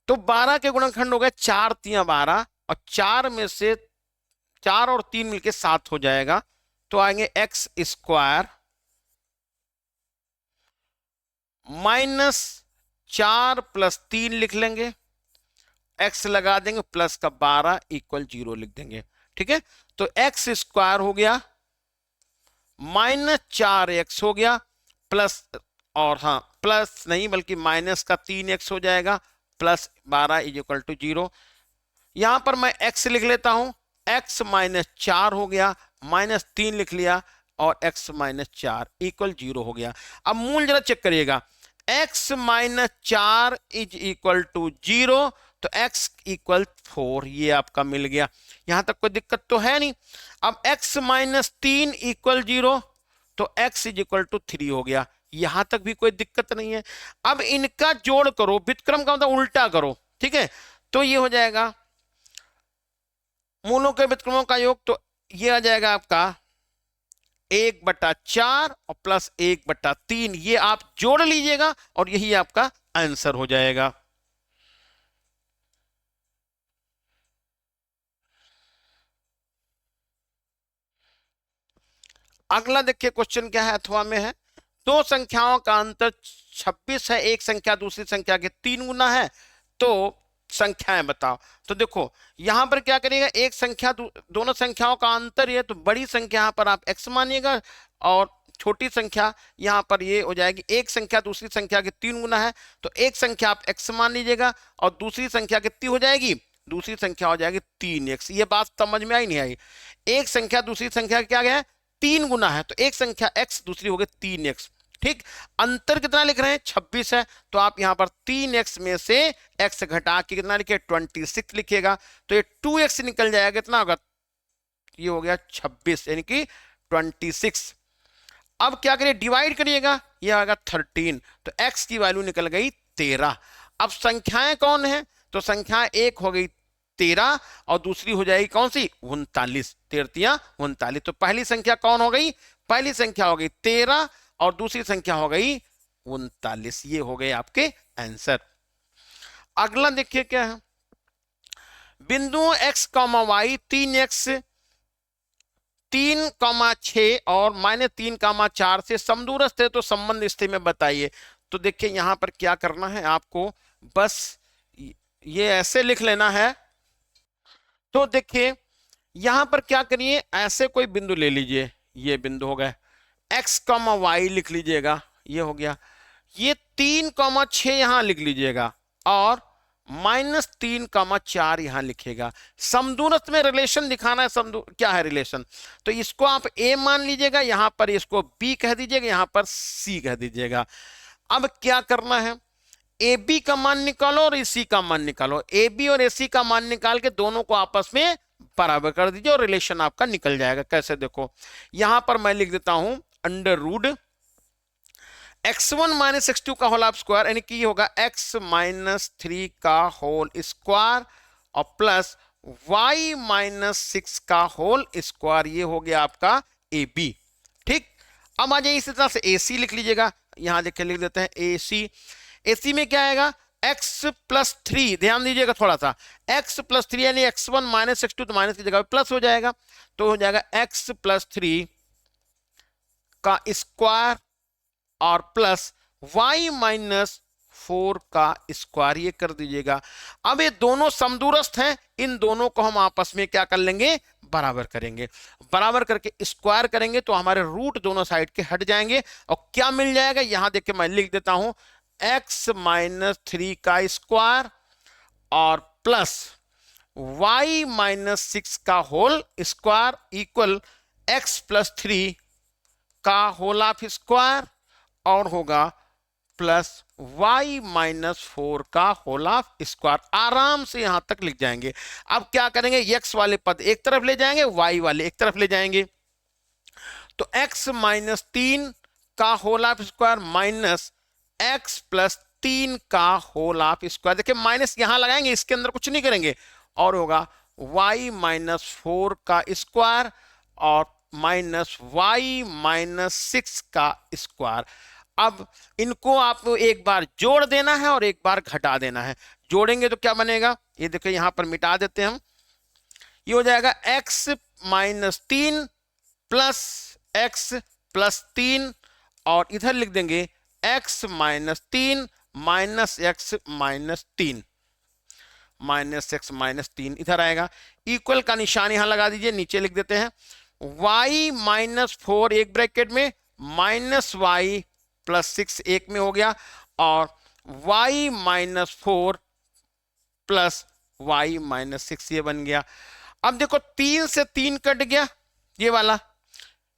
[SPEAKER 1] तो 12 के गुणनखंड हो गए 4 × 12, और 4 में से 4 और 3 मिलके 7 हो जाएगा। तो आएंगे x² -4 + 3 लिख लेंगे, x लगा देंगे, प्लस का 12 = 0 लिख देंगे। ठीक है, तो x² हो गया, -4x हो गया, प्लस, और हाँ प्लस नहीं बल्कि माइनस का 3x हो जाएगा, प्लस 12 = 0। यहां पर मैं x लिख लेता हूं, x - 4 हो गया, -3 लिख लिया, और x - 4 = 0 हो गया। अब मूल जरा चेक करिएगा, x - 4 = 0, तो x = 4, ये आपका मिल गया। यहां तक कोई दिक्कत तो है नहीं। अब x - 3 = 0, तो x = 3 हो गया, यहां तक भी कोई दिक्कत नहीं है। अब इनका जोड़ करो, व्युत्क्रम का मतलब उल्टा करो। ठीक है, तो ये हो जाएगा मूलों के व्युत्क्रमों का योग, तो ये आ जाएगा आपका 1/4 और प्लस 1/3, ये आप जोड़ लीजिएगा और यही आपका आंसर हो जाएगा। अगला देखिए क्वेश्चन क्या है, अथवा में है, दो संख्याओं का अंतर 26 है, एक संख्या दूसरी संख्या के 3 गुना है, तो संख्याएं बताओ। तो देखो यहां पर क्या करिएगा, एक संख्या दोनों संख्याओं का अंतर है, तो बड़ी संख्या यहां पर आप x मानिएगा, और छोटी संख्या यहां पर ये हो जाएगी, एक संख्या दूसरी संख्या के 3 गुना है, तो एक संख्या आप x मान लीजिएगा, और दूसरी संख्या कितनी हो जाएगी, दूसरी संख्या हो जाएगी 3x। ये बात समझ में आई नहीं आई, एक संख्या दूसरी संख्या क्या गया, 3 गुना है, तो एक संख्या x दूसरी हो गई 3x। ठीक, अंतर कितना लिख रहे हैं, 26 है, तो आप यहां पर 3x में से x घटा के कितना लिखे, 26 लिखिएगा, तो ये 2x निकल जाएगा, कितना होगा, ये हो गया 26, यानी कि 26। अब क्या करिए, डिवाइड करिएगा, ये आएगा 13, तो x की वैल्यू निकल गई 13। अब संख्याएं कौन है, तो संख्या एक हो गई 13 और दूसरी हो जाएगी कौन सी, 39, 13 39। तो पहली संख्या कौन हो गई, पहली संख्या हो गई 13 और दूसरी संख्या हो गई 39, ये हो गए आपके आंसर। अगला देखिए क्या है, बिंदु x, y 3x 3,6 और -3,4 से समदूरस्थ है, तो संबंध स्थिति में बताइए। तो देखिए यहां पर क्या करना है आपको, बस ये ऐसे लिख लेना है। तो देखिए यहां पर क्या करिए, ऐसे कोई बिंदु ले लीजिए, ये बिंदु हो गए, x, y लिख लीजिएगा, ये हो गया, ये 3,6 यहां लिख लीजिएगा, और -3,4 यहां लिखेगा। समदूरस्थ में रिलेशन दिखाना है, क्या है रिलेशन, तो इसको आप a मान लीजिएगा, यहां पर इसको b कह दीजिएगा, यहां पर c कह दीजिएगा। अब क्या करना है, ए बी का मान निकालो और AC का मान निकालो। AB और AC का मान निकाल के दोनों को आपस में बराबर कर दीजिए और रिलेशन आपका निकल जाएगा। कैसे, देखो यहां पर मैं लिख देता हूं under root x1 minus x2 का होल स्क्वायर, यानी कि होगा x माइनस 3 का होल स्क्वायर और प्लस y माइनस 6 का होल स्क्वायर, ये हो गया आपका AB। ठीक, अब आ जाइए इसी तरह से AC लिख लीजिएगा। यहां देखिए लिख देते हैं AC में क्या आएगा x प्लस 3, ध्यान दीजिएगा थोड़ा सा, x प्लस 3 यानी x1 माइनस x2, तो माइनस की जगह प्लस हो जाएगा, तो हो जाएगा x प्लस 3 का स्क्वायर और प्लस y माइनस 4 का स्क्वायर, ये कर दीजिएगा। अब ये दोनों समदूरस्थ हैं, इन दोनों को हम आपस में क्या कर लेंगे, बराबर करेंगे। बराबर करके स्क्वायर करेंगे तो हमारे रूट दोनों साइड के हट जाएंगे और क्या मिल जाएगा, यहां देखिए मैं लिख देता हूं x माइनस 3 का स्क्वायर और प्लस y माइनस 6 का whole square equal x plus 3 का होल ऑफ स्क्वायर और होगा प्लस y माइनस 4 का होल ऑफ स्क्वायर। आराम से यहां तक लिख जाएंगे। अब क्या करेंगे, x वाले पद एक तरफ ले जाएंगे, y वाले एक तरफ ले जाएंगे, तो x माइनस 3 का whole of square minus x plus 3 का होल ऑफ स्क्वायर। देखिए माइनस यहां लगाएंगे, इसके अंदर कुछ नहीं करेंगे, और होगा y माइनस 4 का स्क्वायर और माइनस y माइनस 6 का स्क्वायर। अब इनको आपको एक बार जोड़ देना है और एक बार घटा देना है। जोड़ेंगे तो क्या बनेगा, ये देखिए यहां पर मिटा देते हैं हम, ये हो जाएगा x minus 3 plus x plus 3 और इधर लिख देंगे x minus 3 minus x minus 3, minus x minus 3 इधर आएगा। इक्वल का निशान यहां लगा दीजिए, नीचे लिख देते हैं y माइनस 4 एक ब्रैकेट में माइनस y प्लस 6 एक में हो गया और y minus 4 plus y minus 6 ये बन गया। अब देखो 3 से 3 कट गया ये वाला,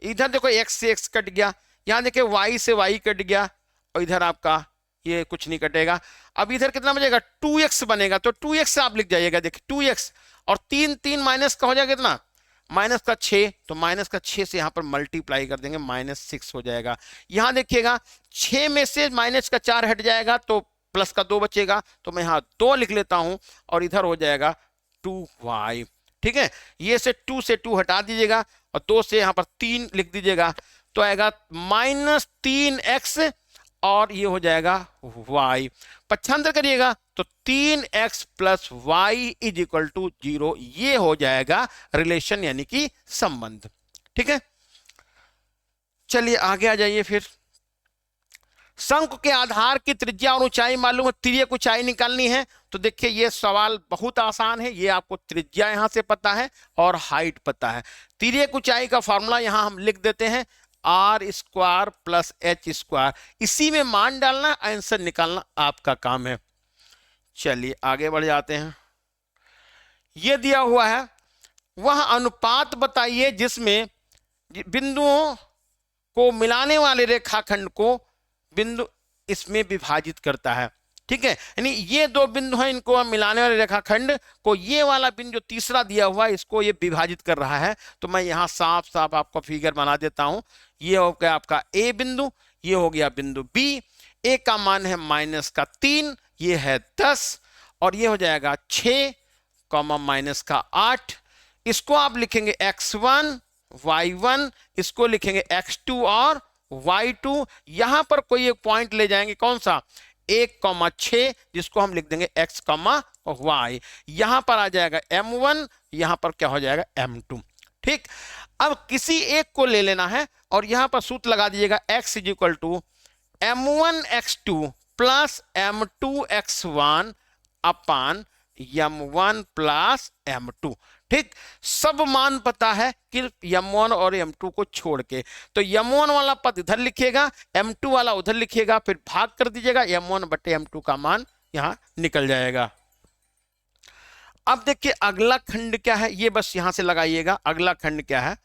[SPEAKER 1] इधर देखो x से x कट गया, यहां देखिए y से y कट गया और इधर आपका ये कुछ नहीं कटेगा। अब इधर कितना बचेगा, 2x बनेगा, तो 2x आप लिख जाइएगा। देखिए 2x और 3 3 माइनस का हो जाएगा कितना, माइनस का 6, तो माइनस का 6 से यहां पर मल्टीप्लाई कर देंगे, माइनस 6 हो जाएगा। यहां देखिएगा 6 में से माइनस का 4 हट जाएगा तो प्लस का 2 बचेगा, तो मैं यहां 2 लिख लेता हूं और इधर हो जाएगा 2y। ठीक है, ये से 2 हटा दीजिएगा और 2 से यहां पर 3 लिख दीजिएगा, तो आएगा माइनस 3x और ये हो जाएगा y। पक्षांतर करिएगा तो 3x plus Y is equal to 0, ये हो जाएगा रिलेशन यानी कि संबंध। ठीक है, चलिए आगे आ जाइए। फिर शंकु के आधार की त्रिज्या और ऊंचाई मालूम है, तिर्यक ऊंचाई निकालनी है। तो देखिए ये सवाल बहुत आसान है, ये आपको त्रिज्या यहां से पता है और हाइट पता है। तिर्यक ऊंचाई का फॉर्मूला यहां हम लिख देते हैं R square plus H square, इसी में मान डालना, आंसर निकालना आपका काम है। चलिए आगे बढ़ जाते हैं। यह दिया हुआ है, वह अनुपात बताइए जिसमें बिंदुओं को मिलाने वाले रेखाखंड को बिंदु इसमें विभाजित करता है। ठीक है, यानी ये दो बिंदु हैं, इनको मिलाने वाले रेखाखंड को ये वाला बिंदु जो तीसरा दिया हुआ है इसको ये विभाजित कर रहा है। तो मैं यहां साफ साफ आपको फिगर बना देता हूं। ये हो गया आपका ए बिंदु, ये हो गया बिंदु बी। ए का मान है माइनस का 3, ये है 10 और ये हो जाएगा 6 कॉमा माइनस का 8। इसको आप लिखेंगे x1 y1, इसको लिखेंगे x2 और y2। यहां पर कोई एक पॉइंट ले जाएंगे, कौन सा, 1,6, जिसको हम लिख देंगे x, y। यहां पर आ जाएगा m1, यहां पर क्या हो जाएगा m2। ठीक, अब किसी एक को ले लेना है और यहां पर सूत्र लगा दीजिएगा x is equal to m1 x2 plus m2 x1 upon m1 plus m2। ठीक, सब मान पता है कि m1 और m2 को छोड़ के, तो m1 वाला पद इधर लिखिएगा, m2 वाला उधर लिखिएगा, फिर भाग कर दीजिएगा, m1 बटे m2 का मान यहां निकल जाएगा। अब देखिए अगला खंड क्या है, ये बस यहां से लगाइएगा। अगला खंड क्या है,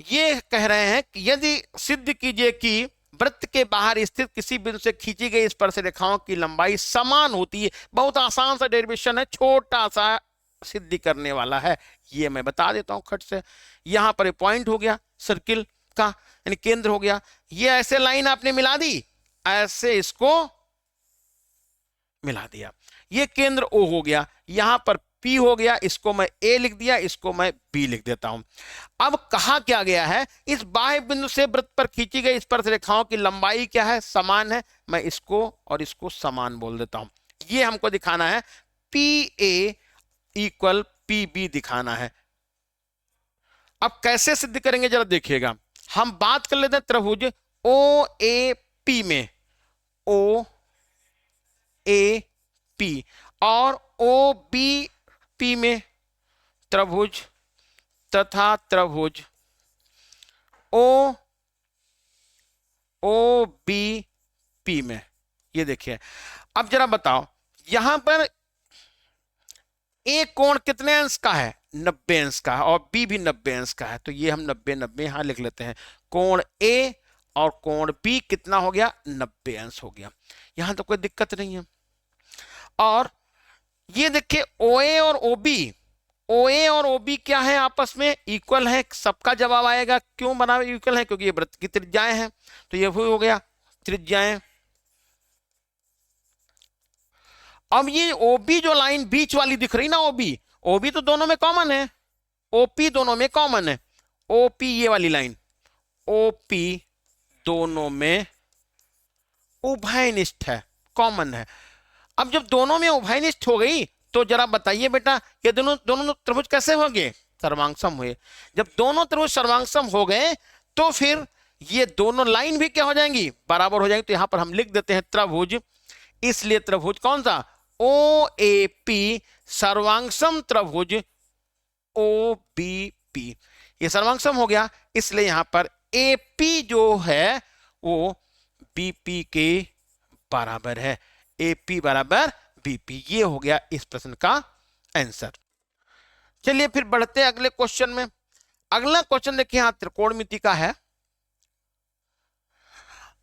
[SPEAKER 1] ये कह रहे हैं कि यदि सिद्ध कीजिए कि वृत्त के बाहर स्थित किसी बिंदु से खींची गई स्पर्श रेखाओं की लंबाई समान होती है। बहुत आसान सा डेरिवेशन है, छोटा सा सिद्धि करने वाला है, ये मैं बता देता हूं खट से। यहां पर पॉइंट हो गया सर्किल का, यानी केंद्र हो गया। ये ऐसे लाइन आपने मिला दी, ऐसे इसको मिला दिया, ये केंद्र ओ हो गया। यहां पर P हो गया, इसको मैं A लिख दिया, इसको मैं B लिख देता हूं। अब कहा क्या गया है, इस बाह्य बिंदु से वृत्त पर खींची गई स्पर्श रेखाओं की लंबाई क्या है, समान है। मैं इसको और इसको समान बोल देता हूं। ये हमको दिखाना है, PA इक्वल PB दिखाना है। अब कैसे सिद्ध करेंगे जरा देखिएगा। हम बात कर लेते हैं त्रिभुज OAP में, OAP और OBP में, त्रिभुज तथा त्रिभुज OBP में। ये देखिए, अब जरा बताओ यहां पर ए कोण कितने अंश का है, 90 अंश का है, और बी भी 90 अंश का है। तो ये हम 90-90 यहां लिख लेते हैं। कोण ए और कोण बी कितना हो गया, 90 अंश हो गया। यहां तो कोई दिक्कत नहीं है। और ये देखिए OA और OB, OA और OB क्या है, आपस में इक्वल है। सबका जवाब आएगा क्यों बना इक्वल है, क्योंकि ये वृत्त की त्रिज्याएं हैं। तो ये हो गया त्रिज्याएं। अब ये OB जो लाइन बीच वाली दिख रही ना, OB तो दोनों में कॉमन है, OP दोनों में कॉमन है। OP ये वाली लाइन, OP दोनों में उभयनिष्ठ है, कॉमन है। अब जब दोनों में उभयनिष्ठ हो गई तो जरा बताइए बेटा, ये दोनों त्रिभुज कैसे हो गए, सर्वांगसम हुए। जब दोनों त्रिभुज सर्वांगसम हो गए तो फिर ये दोनों लाइन भी क्या हो जाएंगी, बराबर हो जाएंगी। तो यहां पर हम लिख देते हैं त्रिभुज, इसलिए त्रिभुज कौन सा, OAP सर्वांगसम त्रिभुज OBP, ये सर्वांगसम हो गया, इसलिए यहां पर AP जो है वो BP के बराबर है। AP बराबर BP, ये हो गया इस प्रश्न का आंसर। चलिए फिर बढ़ते हैं अगले क्वेश्चन में। अगला क्वेश्चन देखिए, यहां त्रिकोणमिति का है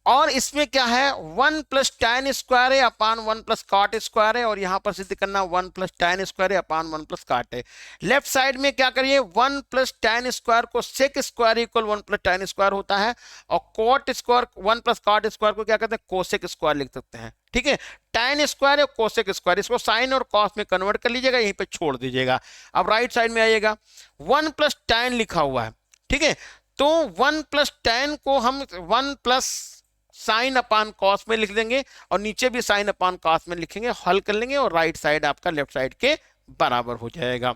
[SPEAKER 1] और इसमें क्या है, 1 + tan स्क्वायर है अपान 1 + cot स्क्वायर है, और यहां पर सिद्ध करना 1 + tan स्क्वायर है अपान 1 + cot है। लेफ्ट साइड में क्या करिए, 1 + tan स्क्वायर को sec square equal 1 + tan square होता है, और cot स्क्वायर 1 + cot स्क्वायर को क्या कहते हैं, कोसेक स्क्वायर लिख सकते हैं। ठीक है, tan स्क्वायर है कोसेक स्क्वायर, इसको साइन और कॉस में कन्वर्ट कर लीजिएगा, यहीं पे छोड़ दीजिएगा। अब राइट साइड में आइएगा, 1 + tan लिखा हुआ है। ठीक है, तो 1 + tan को हम 1 + साइन अपान कॉस में लिख देंगे, और नीचे भी साइन अपान कॉस में लिखेंगे, हल कर लेंगे, और राइट साइड आपका लेफ्ट साइड के बराबर हो जाएगा।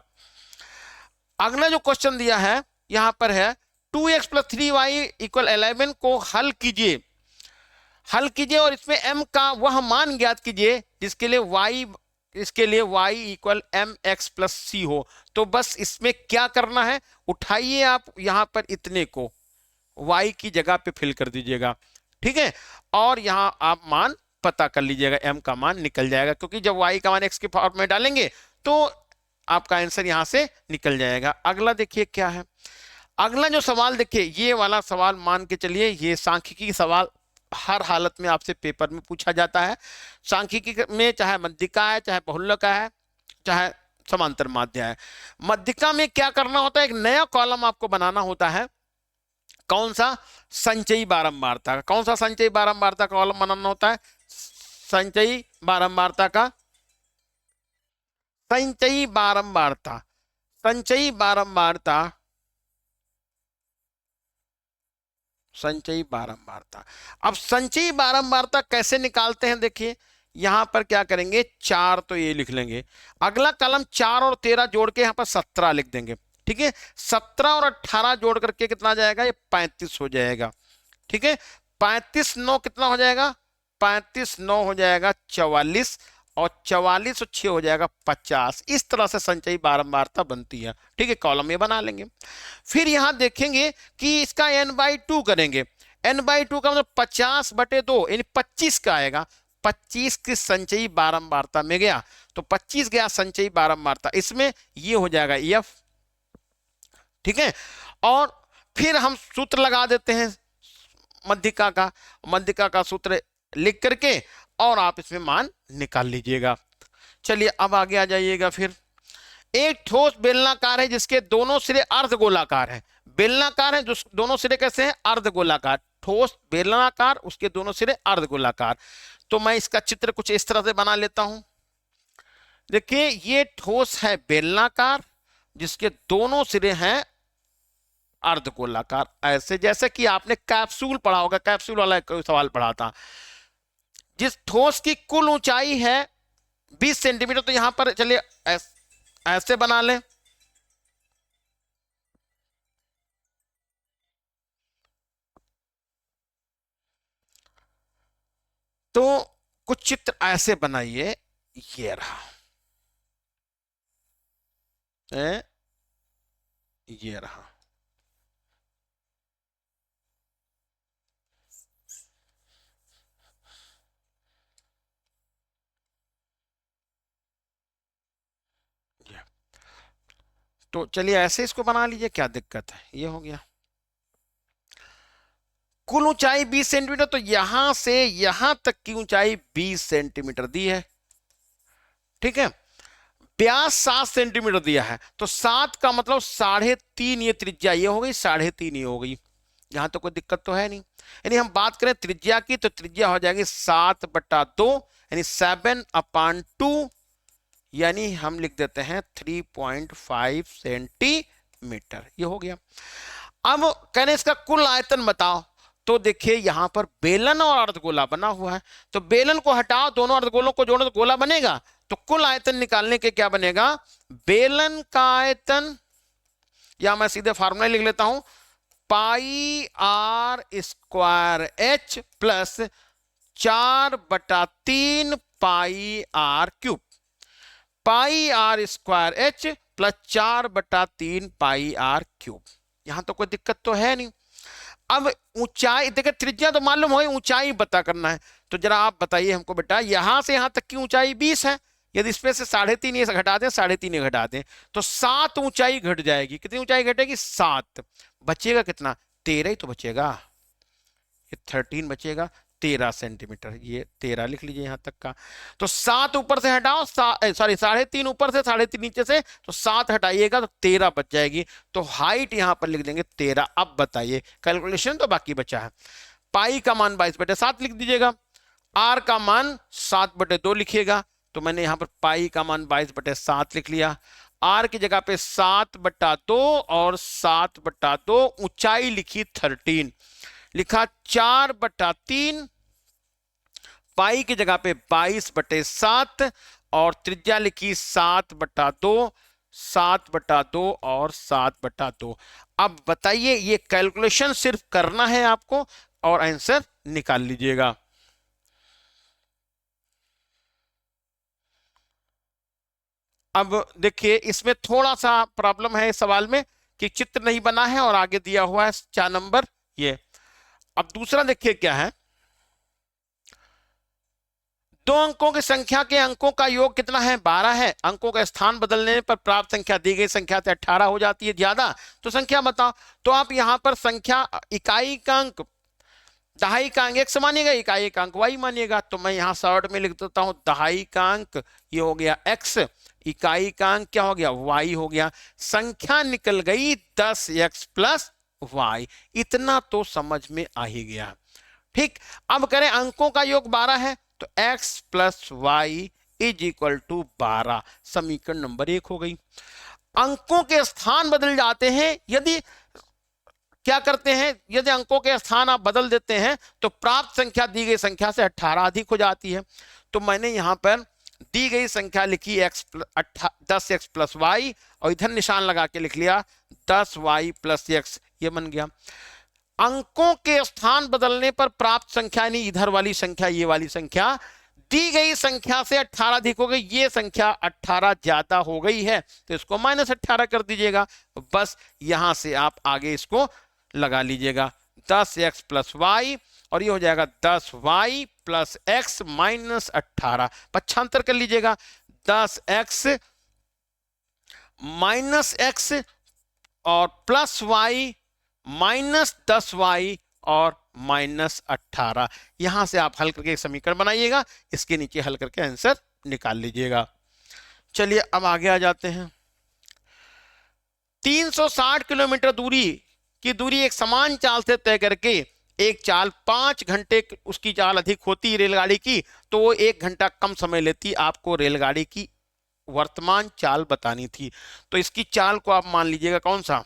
[SPEAKER 1] अगला जो क्वेश्चन दिया है यहां पर है 2x + 3y = 11 को हल कीजिए, और इसमें m का वह मान ज्ञात कीजिए जिसके लिए y = mx + c हो। तो बस इसमें क्या करना है, उठाइए आप यहां पर इतने को y की जगह पे फिल कर दीजिएगा। ठीक है, और यहां आप मान पता कर लीजिएगा, m का मान निकल जाएगा, क्योंकि जब y का मान x के फॉर्म में डालेंगे तो आपका आंसर यहां से निकल जाएगा। अगला देखिए क्या है, अगला जो सवाल देखिए, ये वाला सवाल मान के चलिए, ये सांख्यिकी सवाल हर हालत में आपसे पेपर में पूछा जाता है। सांख्यिकी में चाहे मध्यिका है, चाहे बहुलक है, चाहे समांतर माध्य है। मध्यिका में क्या करना होता है, एक नया कॉलम आपको बनाना होता है। कौन सा, संचयी बारंबारता का। कौन सा संचयी बारंबारता का कॉलम बनाना होता है, संचयी बारंबारता का, संचयी बारंबारता, संचयी बारंबारता, संचयी बारंबारता। अब संचयी बारंबारता कैसे निकालते हैं, देखिए यहां पर क्या करेंगे, 4 तो ये लिख लेंगे, अगला कॉलम 4 और 13 जोड़ के यहां पर 17 लिख देंगे। ठीक है, 17 और 18 जोड़ करके कितना जाएगा, ये 35 हो जाएगा। ठीक है, 35 9 कितना हो जाएगा, 35 9 हो जाएगा 44, और 44 और 6 हो जाएगा 50। इस तरह से संचयी बारंबारता बनती है। ठीक है, कॉलम ये बना लेंगे। फिर यहां देखेंगे कि इसका n/2 करेंगे, n/2 का मतलब 50/2 यानी 25 का आएगा। 25 की संचयी बारंबारता में गया, तो 25 गया संचयी बारंबारता, इसमें ये हो जाएगा f। ठीक है, और फिर हम सूत्र लगा देते हैं मध्यिका का सूत्र लिख करके और आप इसमें मान निकाल लीजिएगा। चलिए अब आगे आ जाइएगा। फिर एक ठोस बेलनाकार है जिसके दोनों सिरे अर्धगोलाकार है। बेलनाकार है जो दोनों सिरे कैसे हैं, अर्धगोलाकार। ठोस बेलनाकार, उसके दोनों सिरे अर्धगोलाकार। तो मैं इसका चित्र कुछ इस तरह से बना लेता हूं। देखिए ये ठोस है बेलनाकार जिसके दोनों सिरे हैं अर्धगोलाकार, ऐसे जैसे कि आपने कैप्सूल पढ़ा होगा, कैप्सूल वाला कोई सवाल पढ़ा था। जिस ठोस की कुल ऊंचाई है 20 सेंटीमीटर, तो यहां पर चलिए ऐसे बना लें। तो कुछ चित्र ऐसे बनाइए, ये रहा, ये रहा। तो चलिए ऐसे इसको बना लीजिए, क्या दिक्कत है। ये हो गया। कुल ऊंचाई 20 सेंटीमीटर, तो यहां से यहां तक की ऊंचाई 20 सेंटीमीटर दी है, ठीक है। व्यास 7 सेंटीमीटर दिया है, तो 7 का मतलब 3.5, ये त्रिज्या ये हो गई, 3.5 ये हो गई। यहां तो कोई दिक्कत तो है नहीं। यानी हम बात करें त्रिज्या की, तो त्रिज्या हो जाएगी 7/2, यानी 7/2, यानी हम लिख देते हैं 3.5 सेंटीमीटर। ये हो गया। अब कहने इसका कुल आयतन बताओ, तो देखिए यहां पर बेलन और अर्धगोला बना हुआ है, तो बेलन को हटाओ, दोनों अर्धगोलों को जोड़ो तो गोला बनेगा। तो कुल आयतन निकालने के क्या बनेगा, बेलन का आयतन, या मैं सीधे फार्मूला लिख लेता हूं, pi r square h plus 4/3 pi r cube. Pi r square h plus 4/3 pi r cube. यहां तो कोई दिक्कत तो है नहीं। अब ऊंचाई देखिए, त्रिज्या तो मालूम हो, ऊंचाई पता करना है। तो जरा आप बताइए हमको बेटा, यहां से यहां तक की ऊंचाई 20 है, यदि इसमें से 3.5 ये घटा दें, 3.5 ये घटा दें, तो 7 ऊंचाई घट जाएगी। कितनी ऊंचाई घटेगी, 7। बचेगा कितना, 13 ही तो बचेगा। ये 13 बचेगा, 13 सेंटीमीटर, ये 13 लिख लीजिए यहां तक का। तो 7 ऊपर से हटाओ, सॉरी 3.5 ऊपर से, 3.5 नीचे से, तो 7 हटाइएगा तो 13 बच जाएगी। तो हाइट यहां पर लिख देंगे 13। अब बताइए, कैलकुलेशन तो बाकी बचा है। पाई का मान 22/7 लिख दीजिएगा, आर का मान 7/2 लिखिएगा। तो मैंने यहां पर पाई का मान 22/7 लिख लिया। आर की जगह पे 7/2 और 7/2, ऊंचाई लिखी 13, लिखा 4/3, पाई की जगह पे 22/7 और त्रिज्या लिखी 7/2, 7/2 और 7/2। अब बताइए, ये कैलकुलेशन सिर्फ करना है आपको और आंसर निकाल लीजिएगा। अब देखिए इसमें थोड़ा सा प्रॉब्लम है इस सवाल में कि चित्र नहीं बना है और आगे दिया हुआ है 4 नंबर ये। अब दूसरा देखिए क्या है, 2 अंकों की संख्या के अंकों का योग कितना है, 12 है। अंकों का स्थान बदलने पर प्राप्त संख्या दी गई संख्या से 18 हो जाती है ज्यादा, तो संख्या बताओ। तो आप यहां पर संख्या, इकाई का अंक, दहाई का अंक x मानिएगा, इकाई का अंक y मानिएगा। तो मैं यहां शॉर्ट में लिख देता हूं, दहाई का अंक ये हो गया x, इकाई का अंक क्या हो गया, y हो गया। संख्या निकल गई 10x प्लस y। इतना तो समझ में आ ही गया, ठीक। अब करें अंकों का योग 12 है, तो x plus Y is equal to 12, समीकरण नंबर 1 हो गई। अंकों के स्थान बदल जाते हैं, यदि क्या करते हैं, यदि अंकों के स्थान आप बदल देते हैं तो प्राप्त संख्या दी गई संख्या से 18 अधिक हो जाती है। तो मैंने यहां पर दी गई संख्या लिखी 10x प्लस वाई और इधर निशान लगा के लिख लिया 10y प्लस x, ये बन गया। अंकों के स्थान बदलने पर प्राप्त संख्या, नहीं इधर वाली संख्या, ये वाली संख्या दी गई संख्या से 18 अधिक हो गई। ये संख्या 18 ज्यादा हो गई है, तो इसको -18 कर दीजिएगा। बस यहां से आप आगे इसको लगा लीजिएगा, 10x प्लस वाई, और ये हो जाएगा 10y प्लस x माइनस 18। पक्षांतर कर लीजिएगा, 10x माइनस x और प्लस y माइनस 10y और -18। यहां से आप हल करके एक समीकरण बनाइएगा, इसके नीचे हल करके आंसर निकाल लीजिएगा। चलिए अब आगे आ जाते हैं। 360 किलोमीटर की दूरी एक समान चाल से तय करके एक चाल 5 घंटे उसकी चाल अधिक होती रेलगाड़ी की, तो वो 1 घंटा कम समय लेती। आपको रेलगाड़ी की वर्तमान चाल बतानी थी। तो इसकी चाल को आप मान लीजिएगा, कौन सा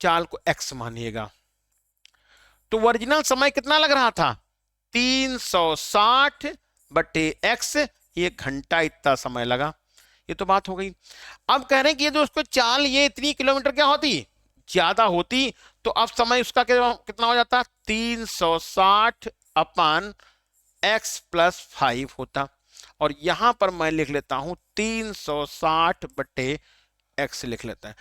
[SPEAKER 1] चाल को x मानिएगा। तो ओरिजिनल समय कितना लग रहा था, 360 बटे x, 1 घंटा इतना समय लगा। ये तो बात हो गई। अब कह रहे हैं कि ये जो उसको चाल ये इतनी किलोमीटर क्या होती, ज्यादा होती, तो अब समय उसका कितना हो जाता, 360 अपान x प्लस 5 होता। और यहां पर मैं लिख लेता हूं 360 बटे x लिख लेता है।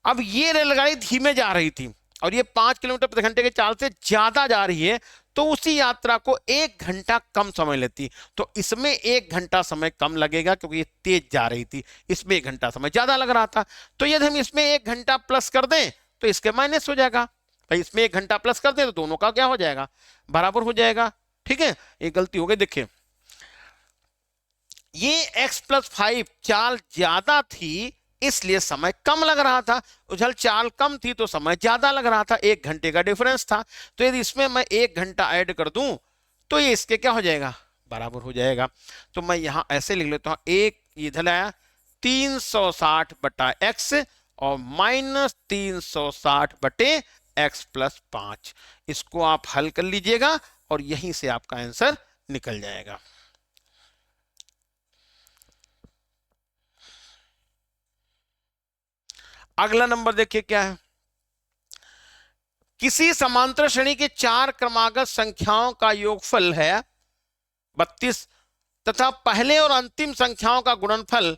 [SPEAKER 1] अब ये रेलगाड़ी धीमे जा रही थी और ये 5 किलोमीटर प्रति घंटे के चाल से ज्यादा जा रही है, तो उसी यात्रा को 1 घंटा कम समय लेती। तो इसमें 1 घंटा समय कम लगेगा क्योंकि ये तेज जा रही थी, इसमें 1 घंटा समय ज्यादा लग रहा था। तो यदि हम इसमें 1 घंटा प्लस कर दें तो इसके माइनस हो जाएगा। भाई इसमें 1 घंटा प्लस कर दें तो दोनों का क्या हो जाएगा, बराबर हो जाएगा। ठीक है, ये गलती हो गई। देखिए ये x प्लस 5 चाल ज्यादा थी इसलिए समय कम लग रहा था, उछल चाल कम थी तो समय ज्यादा लग रहा था, 1 घंटे का डिफरेंस था। तो यदि इसमें मैं 1 घंटा ऐड कर दूं तो ये इसके क्या हो जाएगा, बराबर हो जाएगा। तो मैं यहां ऐसे लिख लेता हूं, एक इधर आया 360 बटा एक्स और माइनस 360 बटे x प्लस 5। इसको आप हल कर लीजिएगा और यहीं से आपका आंसर निकल जाएगा। अगला नंबर देखिए क्या है। किसी समांतर श्रेणी के 4 क्रमागत संख्याओं का योगफल है 32 तथा पहले और अंतिम संख्याओं का गुणनफल,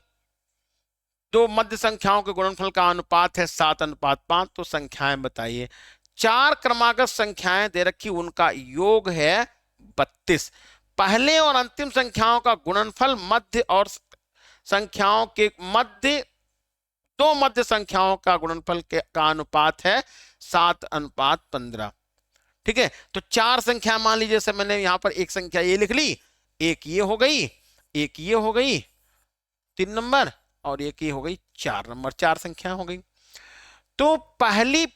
[SPEAKER 1] दो मध्य संख्याओं के गुणनफल का अनुपात है 7:5। तो संख्याएं बताइए। 4 क्रमागत संख्याएं दे रखी, उनका योग है 32। पहले और अंतिम संख्याओं का गुणनफल मध्य और संख्याओं के मध्य, दो मध्य संख्याओं का गुणनफल का अनुपात है 7:15। ठीक है, तो 4 संख्या मान लीजिए, जैसे मैंने यहां पर एक संख्या ये लिख ली, एक ये हो गई, एक ये हो गई 3 नंबर, और एक ये हो गई 4 नंबर, 4 संख्या हो गई। तो पहली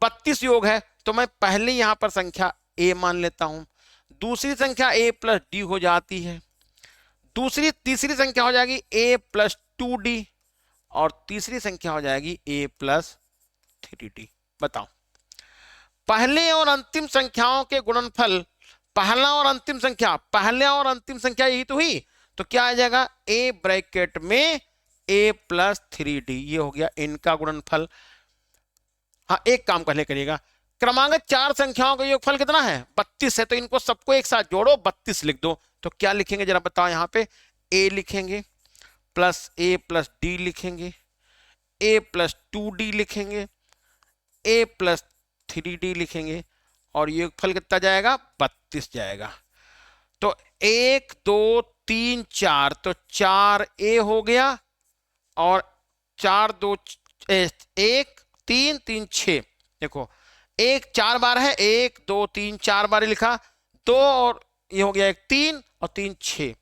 [SPEAKER 1] 32 योग है, तो मैं पहले यहां पर संख्या a मान लेता हूं। दूसरी संख्या a प्लस डी हो जाती है। तीसरी संख्या हो जाएगी a प्लस 2d और तीसरी संख्या हो जाएगी a प्लस 3d। बताओ पहले और अंतिम संख्याओं के गुणनफल, पहला और अंतिम संख्या यही तो हुई, तो क्या आ जाएगा, a ब्रैकेट में a प्लस 3d, ये हो गया इनका गुणनफल। हाँ, एक काम पहले करिएगा, क्रमांक 4 संख्याओं का योगफल कितना है, 32 है, तो इनको सबको एक साथ जोड़ो, 32 लिख दो। तो क्या लिखेंगे जरा बताओ, यहां पे a लिखेंगे प्लस a प्लस डी लिखेंगे, a प्लस 2d लिखेंगे, a प्लस 3d लिखेंगे, और योगफल कितना जाएगा, 32 जाएगा। तो 1 2 3 4, तो 4a हो गया, और 4 2 1 3 3 6। देखो 1 4 बार है, 1 2 3 4 बार लिखा, 2 और ये हो गया 1 3 और 3 6,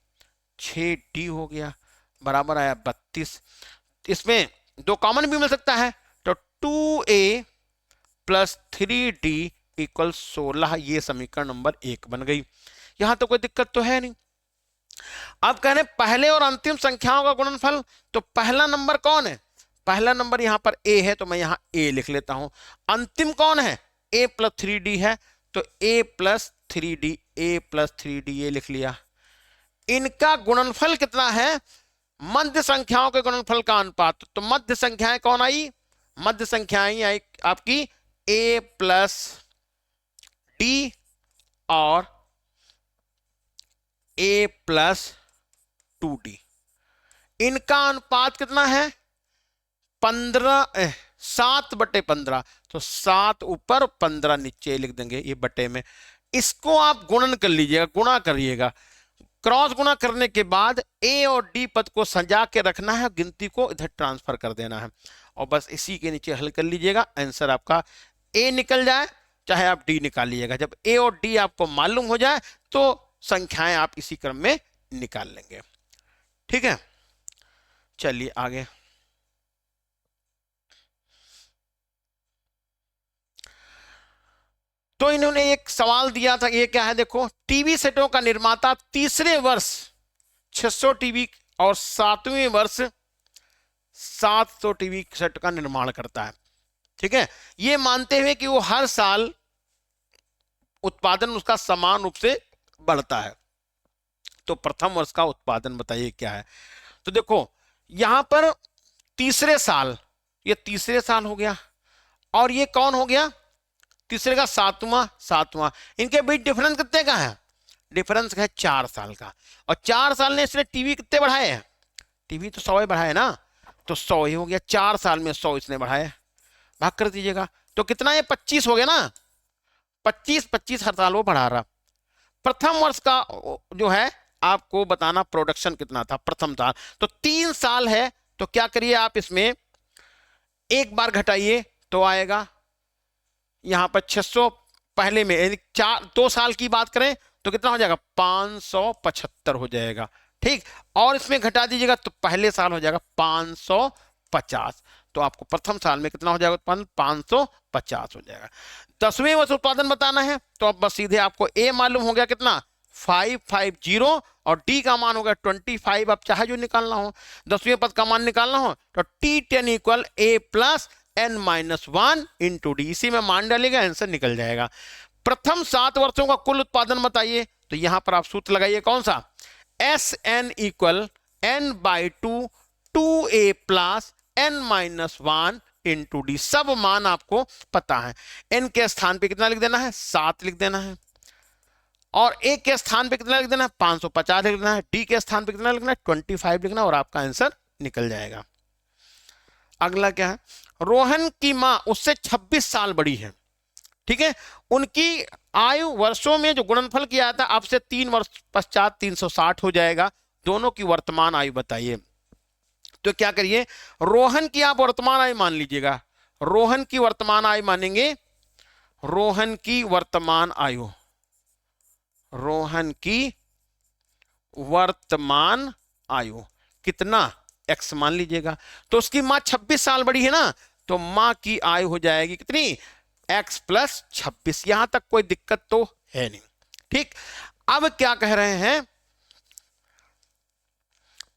[SPEAKER 1] 6d हो गया, बराबर आया 32। इसमें 2 कॉमन भी मिल सकता है, तो 2a प्लस 3d इक्वल 16, ये समीकरण नंबर 1 बन गई। यहां तो कोई दिक्कत तो है नहीं। अब कह रहे पहले और अंतिम संख्याओं का गुणनफल, तो पहला नंबर कौन है, पहला नंबर यहां पर a है, तो मैं यहां a लिख लेता हूं। अंतिम कौन है, a प्लस 3d है, तो a plus 3d, a plus 3d ये लिख लिया। इनका गुणनफल कितना है, मध्य संख्याओं के गुणनफल का अनुपात। तो मध्य संख्याएं कौन आई, मध्य संख्याएं आई आपकी a प्लस d और a प्लस 2d। इनका अनुपात कितना है, 7/15। तो 7 ऊपर 15 नीचे लिख देंगे, ये बटे में। इसको आप गुणन कर लीजिएगा, गुणा करिएगा, क्रॉस गुणा करने के बाद a और d पद को सजा के रखना है, गिनती को इधर ट्रांसफर कर देना है, और बस इसी के नीचे हल कर लीजिएगा। आंसर आपका a निकल जाए चाहे आप डी निकाल लीजिएगा। जब ए और डी आपको मालूम हो जाए तो संख्याएं आप इसी क्रम में निकाल लेंगे। ठीक है, चलिए आगे। तो इन्होंने एक सवाल दिया था, ये क्या है देखो, टीवी सेटों का निर्माता तीसरे वर्ष 600 टीवी और 7वें वर्ष 700 टीवी सेट का निर्माण करता है। ठीक है, ये मानते हुए कि वो हर साल उत्पादन उसका समान रूप से बढ़ता है। तो प्रथम वर्ष का उत्पादन बताइए क्या है। तो देखो यहां पर तीसरे साल, ये तीसरे साल हो गया, और ये कौन हो गया, तीसरे का सातवां, इनके बीच डिफरेंस कितने का है, डिफरेंस है 4 साल का। और 4 साल ने इसने टीवी कितने बढ़ाए हैं, टीवी तो 100 बढ़ाए ना, तो 100 ही हो गया, 4 साल में 100 इसने बढ़ाए, भाग कर दीजिएगा तो कितना, ये 25 हो गया ना, 25 हर साल वो बढ़ा रहा। प्रथम वर्ष का जो है आपको बताना प्रोडक्शन कितना था प्रथम साल, तो 3 साल है, तो क्या करिए आप इसमें एक बार घटाइए तो आएगा यहां पर 600, पहले में 2 साल की बात करें तो कितना हो जाएगा, 575 हो जाएगा। ठीक, और इसमें घटा दीजिएगा तो पहले साल हो जाएगा 550, तो आपको प्रथम साल में कितना हो जाएगा उत्पादन, 550 हो जाएगा। 10वें वर्ष उत्पादन बताना है तो अब बस सीधे आपको ए मालूम हो गया कितना, 550, और डी का मान हो गया 25, अब चाहे जो निकालना हो, 10वें पद का मान निकालना हो तो T10 इक्वल ए प्लस n-1 इंटू डी, इसी में मान डालेगा आंसर निकल जाएगा। प्रथम 7 वर्षों का कुल उत्पादन बताइए, तो यहां पर आप सूत्र लगाइए कौन सा, Sn equal n/2 2a plus n-1 into D, सब मान आपको पता है। n के स्थान पे कितना लिख देना है, 7 लिख देना है, और a के स्थान पे कितना लिख देना है, 550 लिख देना है, डी के स्थान पे कितना लिखना है, 25 लिखना, और आपका आंसर निकल जाएगा। अगला क्या है, रोहन की मां उससे 26 साल बड़ी है। ठीक है, उनकी आयु वर्षों में जो गुणनफल किया था अब से 3 वर्ष पश्चात 360 हो जाएगा, दोनों की वर्तमान आयु बताइए। तो क्या करिए, रोहन की आप वर्तमान आयु मान लीजिएगा, रोहन की वर्तमान आयु मानेंगे, रोहन की वर्तमान आयु, रोहन की वर्तमान आयु कितना, x मान लीजिएगा, तो उसकी मां 26 साल बड़ी है ना, तो मां की आयु हो जाएगी कितनी, x प्लस 26, यहां तक कोई दिक्कत तो है नहीं। ठीक, अब क्या कह रहे हैं,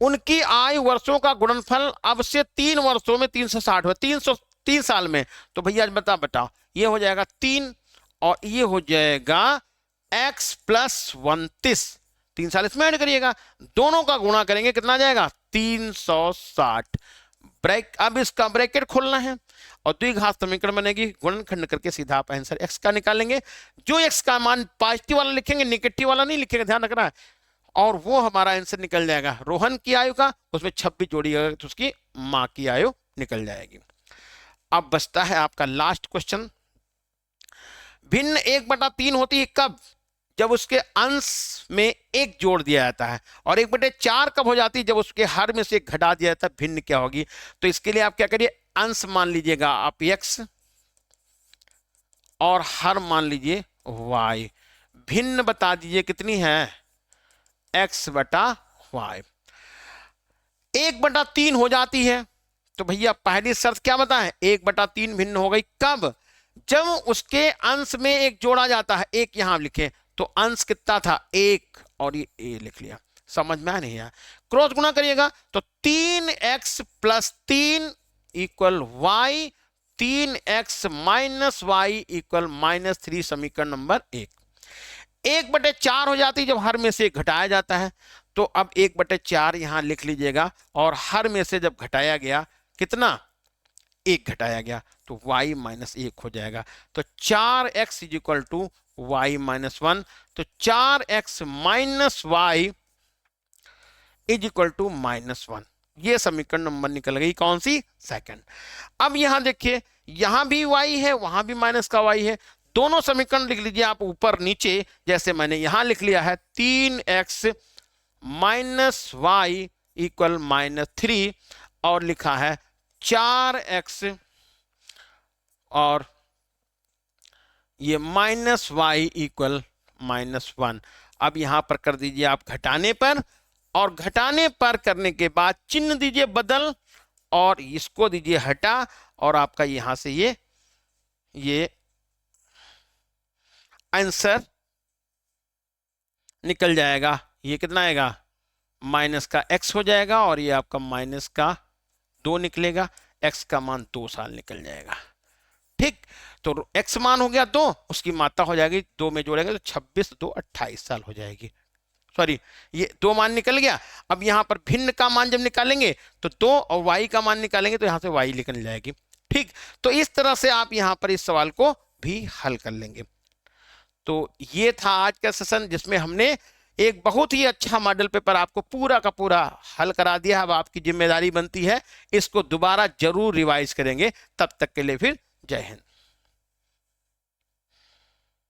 [SPEAKER 1] उनकी आयु वर्षों का गुणनफल अब से 3 वर्षों में 360 हो, 303 साल में, तो भैया बताओ ये हो जाएगा 3 और ये हो जाएगा x प्लस 29, 3 साल इसमें ऐड करिएगा, दोनों का गुणा करेंगे कितना जाएगा, 360। ब्रेक, अब इसका ब्रैकेट खोलना है और द्विघात समीकरण बनेगी, गुणनखंड करके सीधा आप आंसर x का निकालेंगे। जो x का मान पॉजिटिव वाला लिखेंगे, नेगेटिव वाला नहीं लिखेंगे, ध्यान रखना है, और वो हमारा आंसर निकल जाएगा रोहन की आयु का, उसमें 26 जोड़िएगा तो उसकी मां की आयु निकल जाएगी। अब बचता है आपका लास्ट क्वेश्चन, भिन्न 1/3 होती है कब, जब उसके अंश में 1 जोड़ दिया जाता है, और 1/4 कब हो जाती है, जब उसके हर में से 1 घटा दिया जाता है, भिन्न क्या होगी। तो इसके लिए आप क्या करिए, अंश मान लीजिएगा आप x और हर मान लीजिए y, भिन्न बता दीजिए कितनी है, x/y। 1/3 हो जाती है तो भैया पहली शर्त क्या बताएं, 1/3 भिन्न हो गई कब, जब उसके अंश में 1 जोड़ा जाता है, 1 यहां लिखे तो अंश कितना था 1, और ये a लिख लिया, समझ में नहीं आया, क्रॉस गुणा करिएगा तो 3x plus 3 equal y, 3x minus y equal -3, समीकरण नंबर 1। 1/4 हो जाती जब हर में से 1 घटाया जाता है, तो अब 1/4 यहां लिख लीजिएगा, और हर में से जब घटाया गया कितना, 1 घटाया गया तो y माइनस 1 हो जाएगा, तो 4x is equal to y minus 1, तो 4x minus y is equal to -1, ये समीकरण नंबर निकल गई कौन सी, सेकंड। अब यहां देखिए, यहां भी y है, वहां भी माइनस का y है, दोनों समीकरण लिख लीजिए आप ऊपर नीचे, जैसे मैंने यहां लिख लिया है 3x माइनस y इक्वल -3, और लिखा है 4x और ये -y=-1। अब यहां पर कर दीजिए आप घटाने पर, और घटाने पर करने के बाद चिन्ह दीजिए बदल, और इसको दीजिए हटा, और आपका यहां से ये आंसर निकल जाएगा। ये कितना आएगा, माइनस का x हो जाएगा, और ये आपका माइनस का 2 निकलेगा, x का मान 2 साल निकल जाएगा। ठीक, तो x मान हो गया 2, उसकी मात्रा हो जाएगी 2 में जोड़ेंगे तो 26 2 28 साल हो जाएगी। सॉरी, ये 2 मान निकल गया। अब यहां पर भिन्न का मान जब निकालेंगे तो 2, और y का मान निकालेंगे तो यहां से y निकल जाएगी। ठीक, तो इस तरह से आप यहां पर इस सवाल को भी हल कर लेंगे। तो ये था आज का सेशन, जिसमें हमने एक बहुत ही अच्छा मॉडल पेपर आपको पूरा का पूरा हल करा दिया। अब आपकी जिम्मेदारी बनती है इसको दोबारा जरूर रिवाइज करेंगे। तब तक के लिए फिर जय हिंद।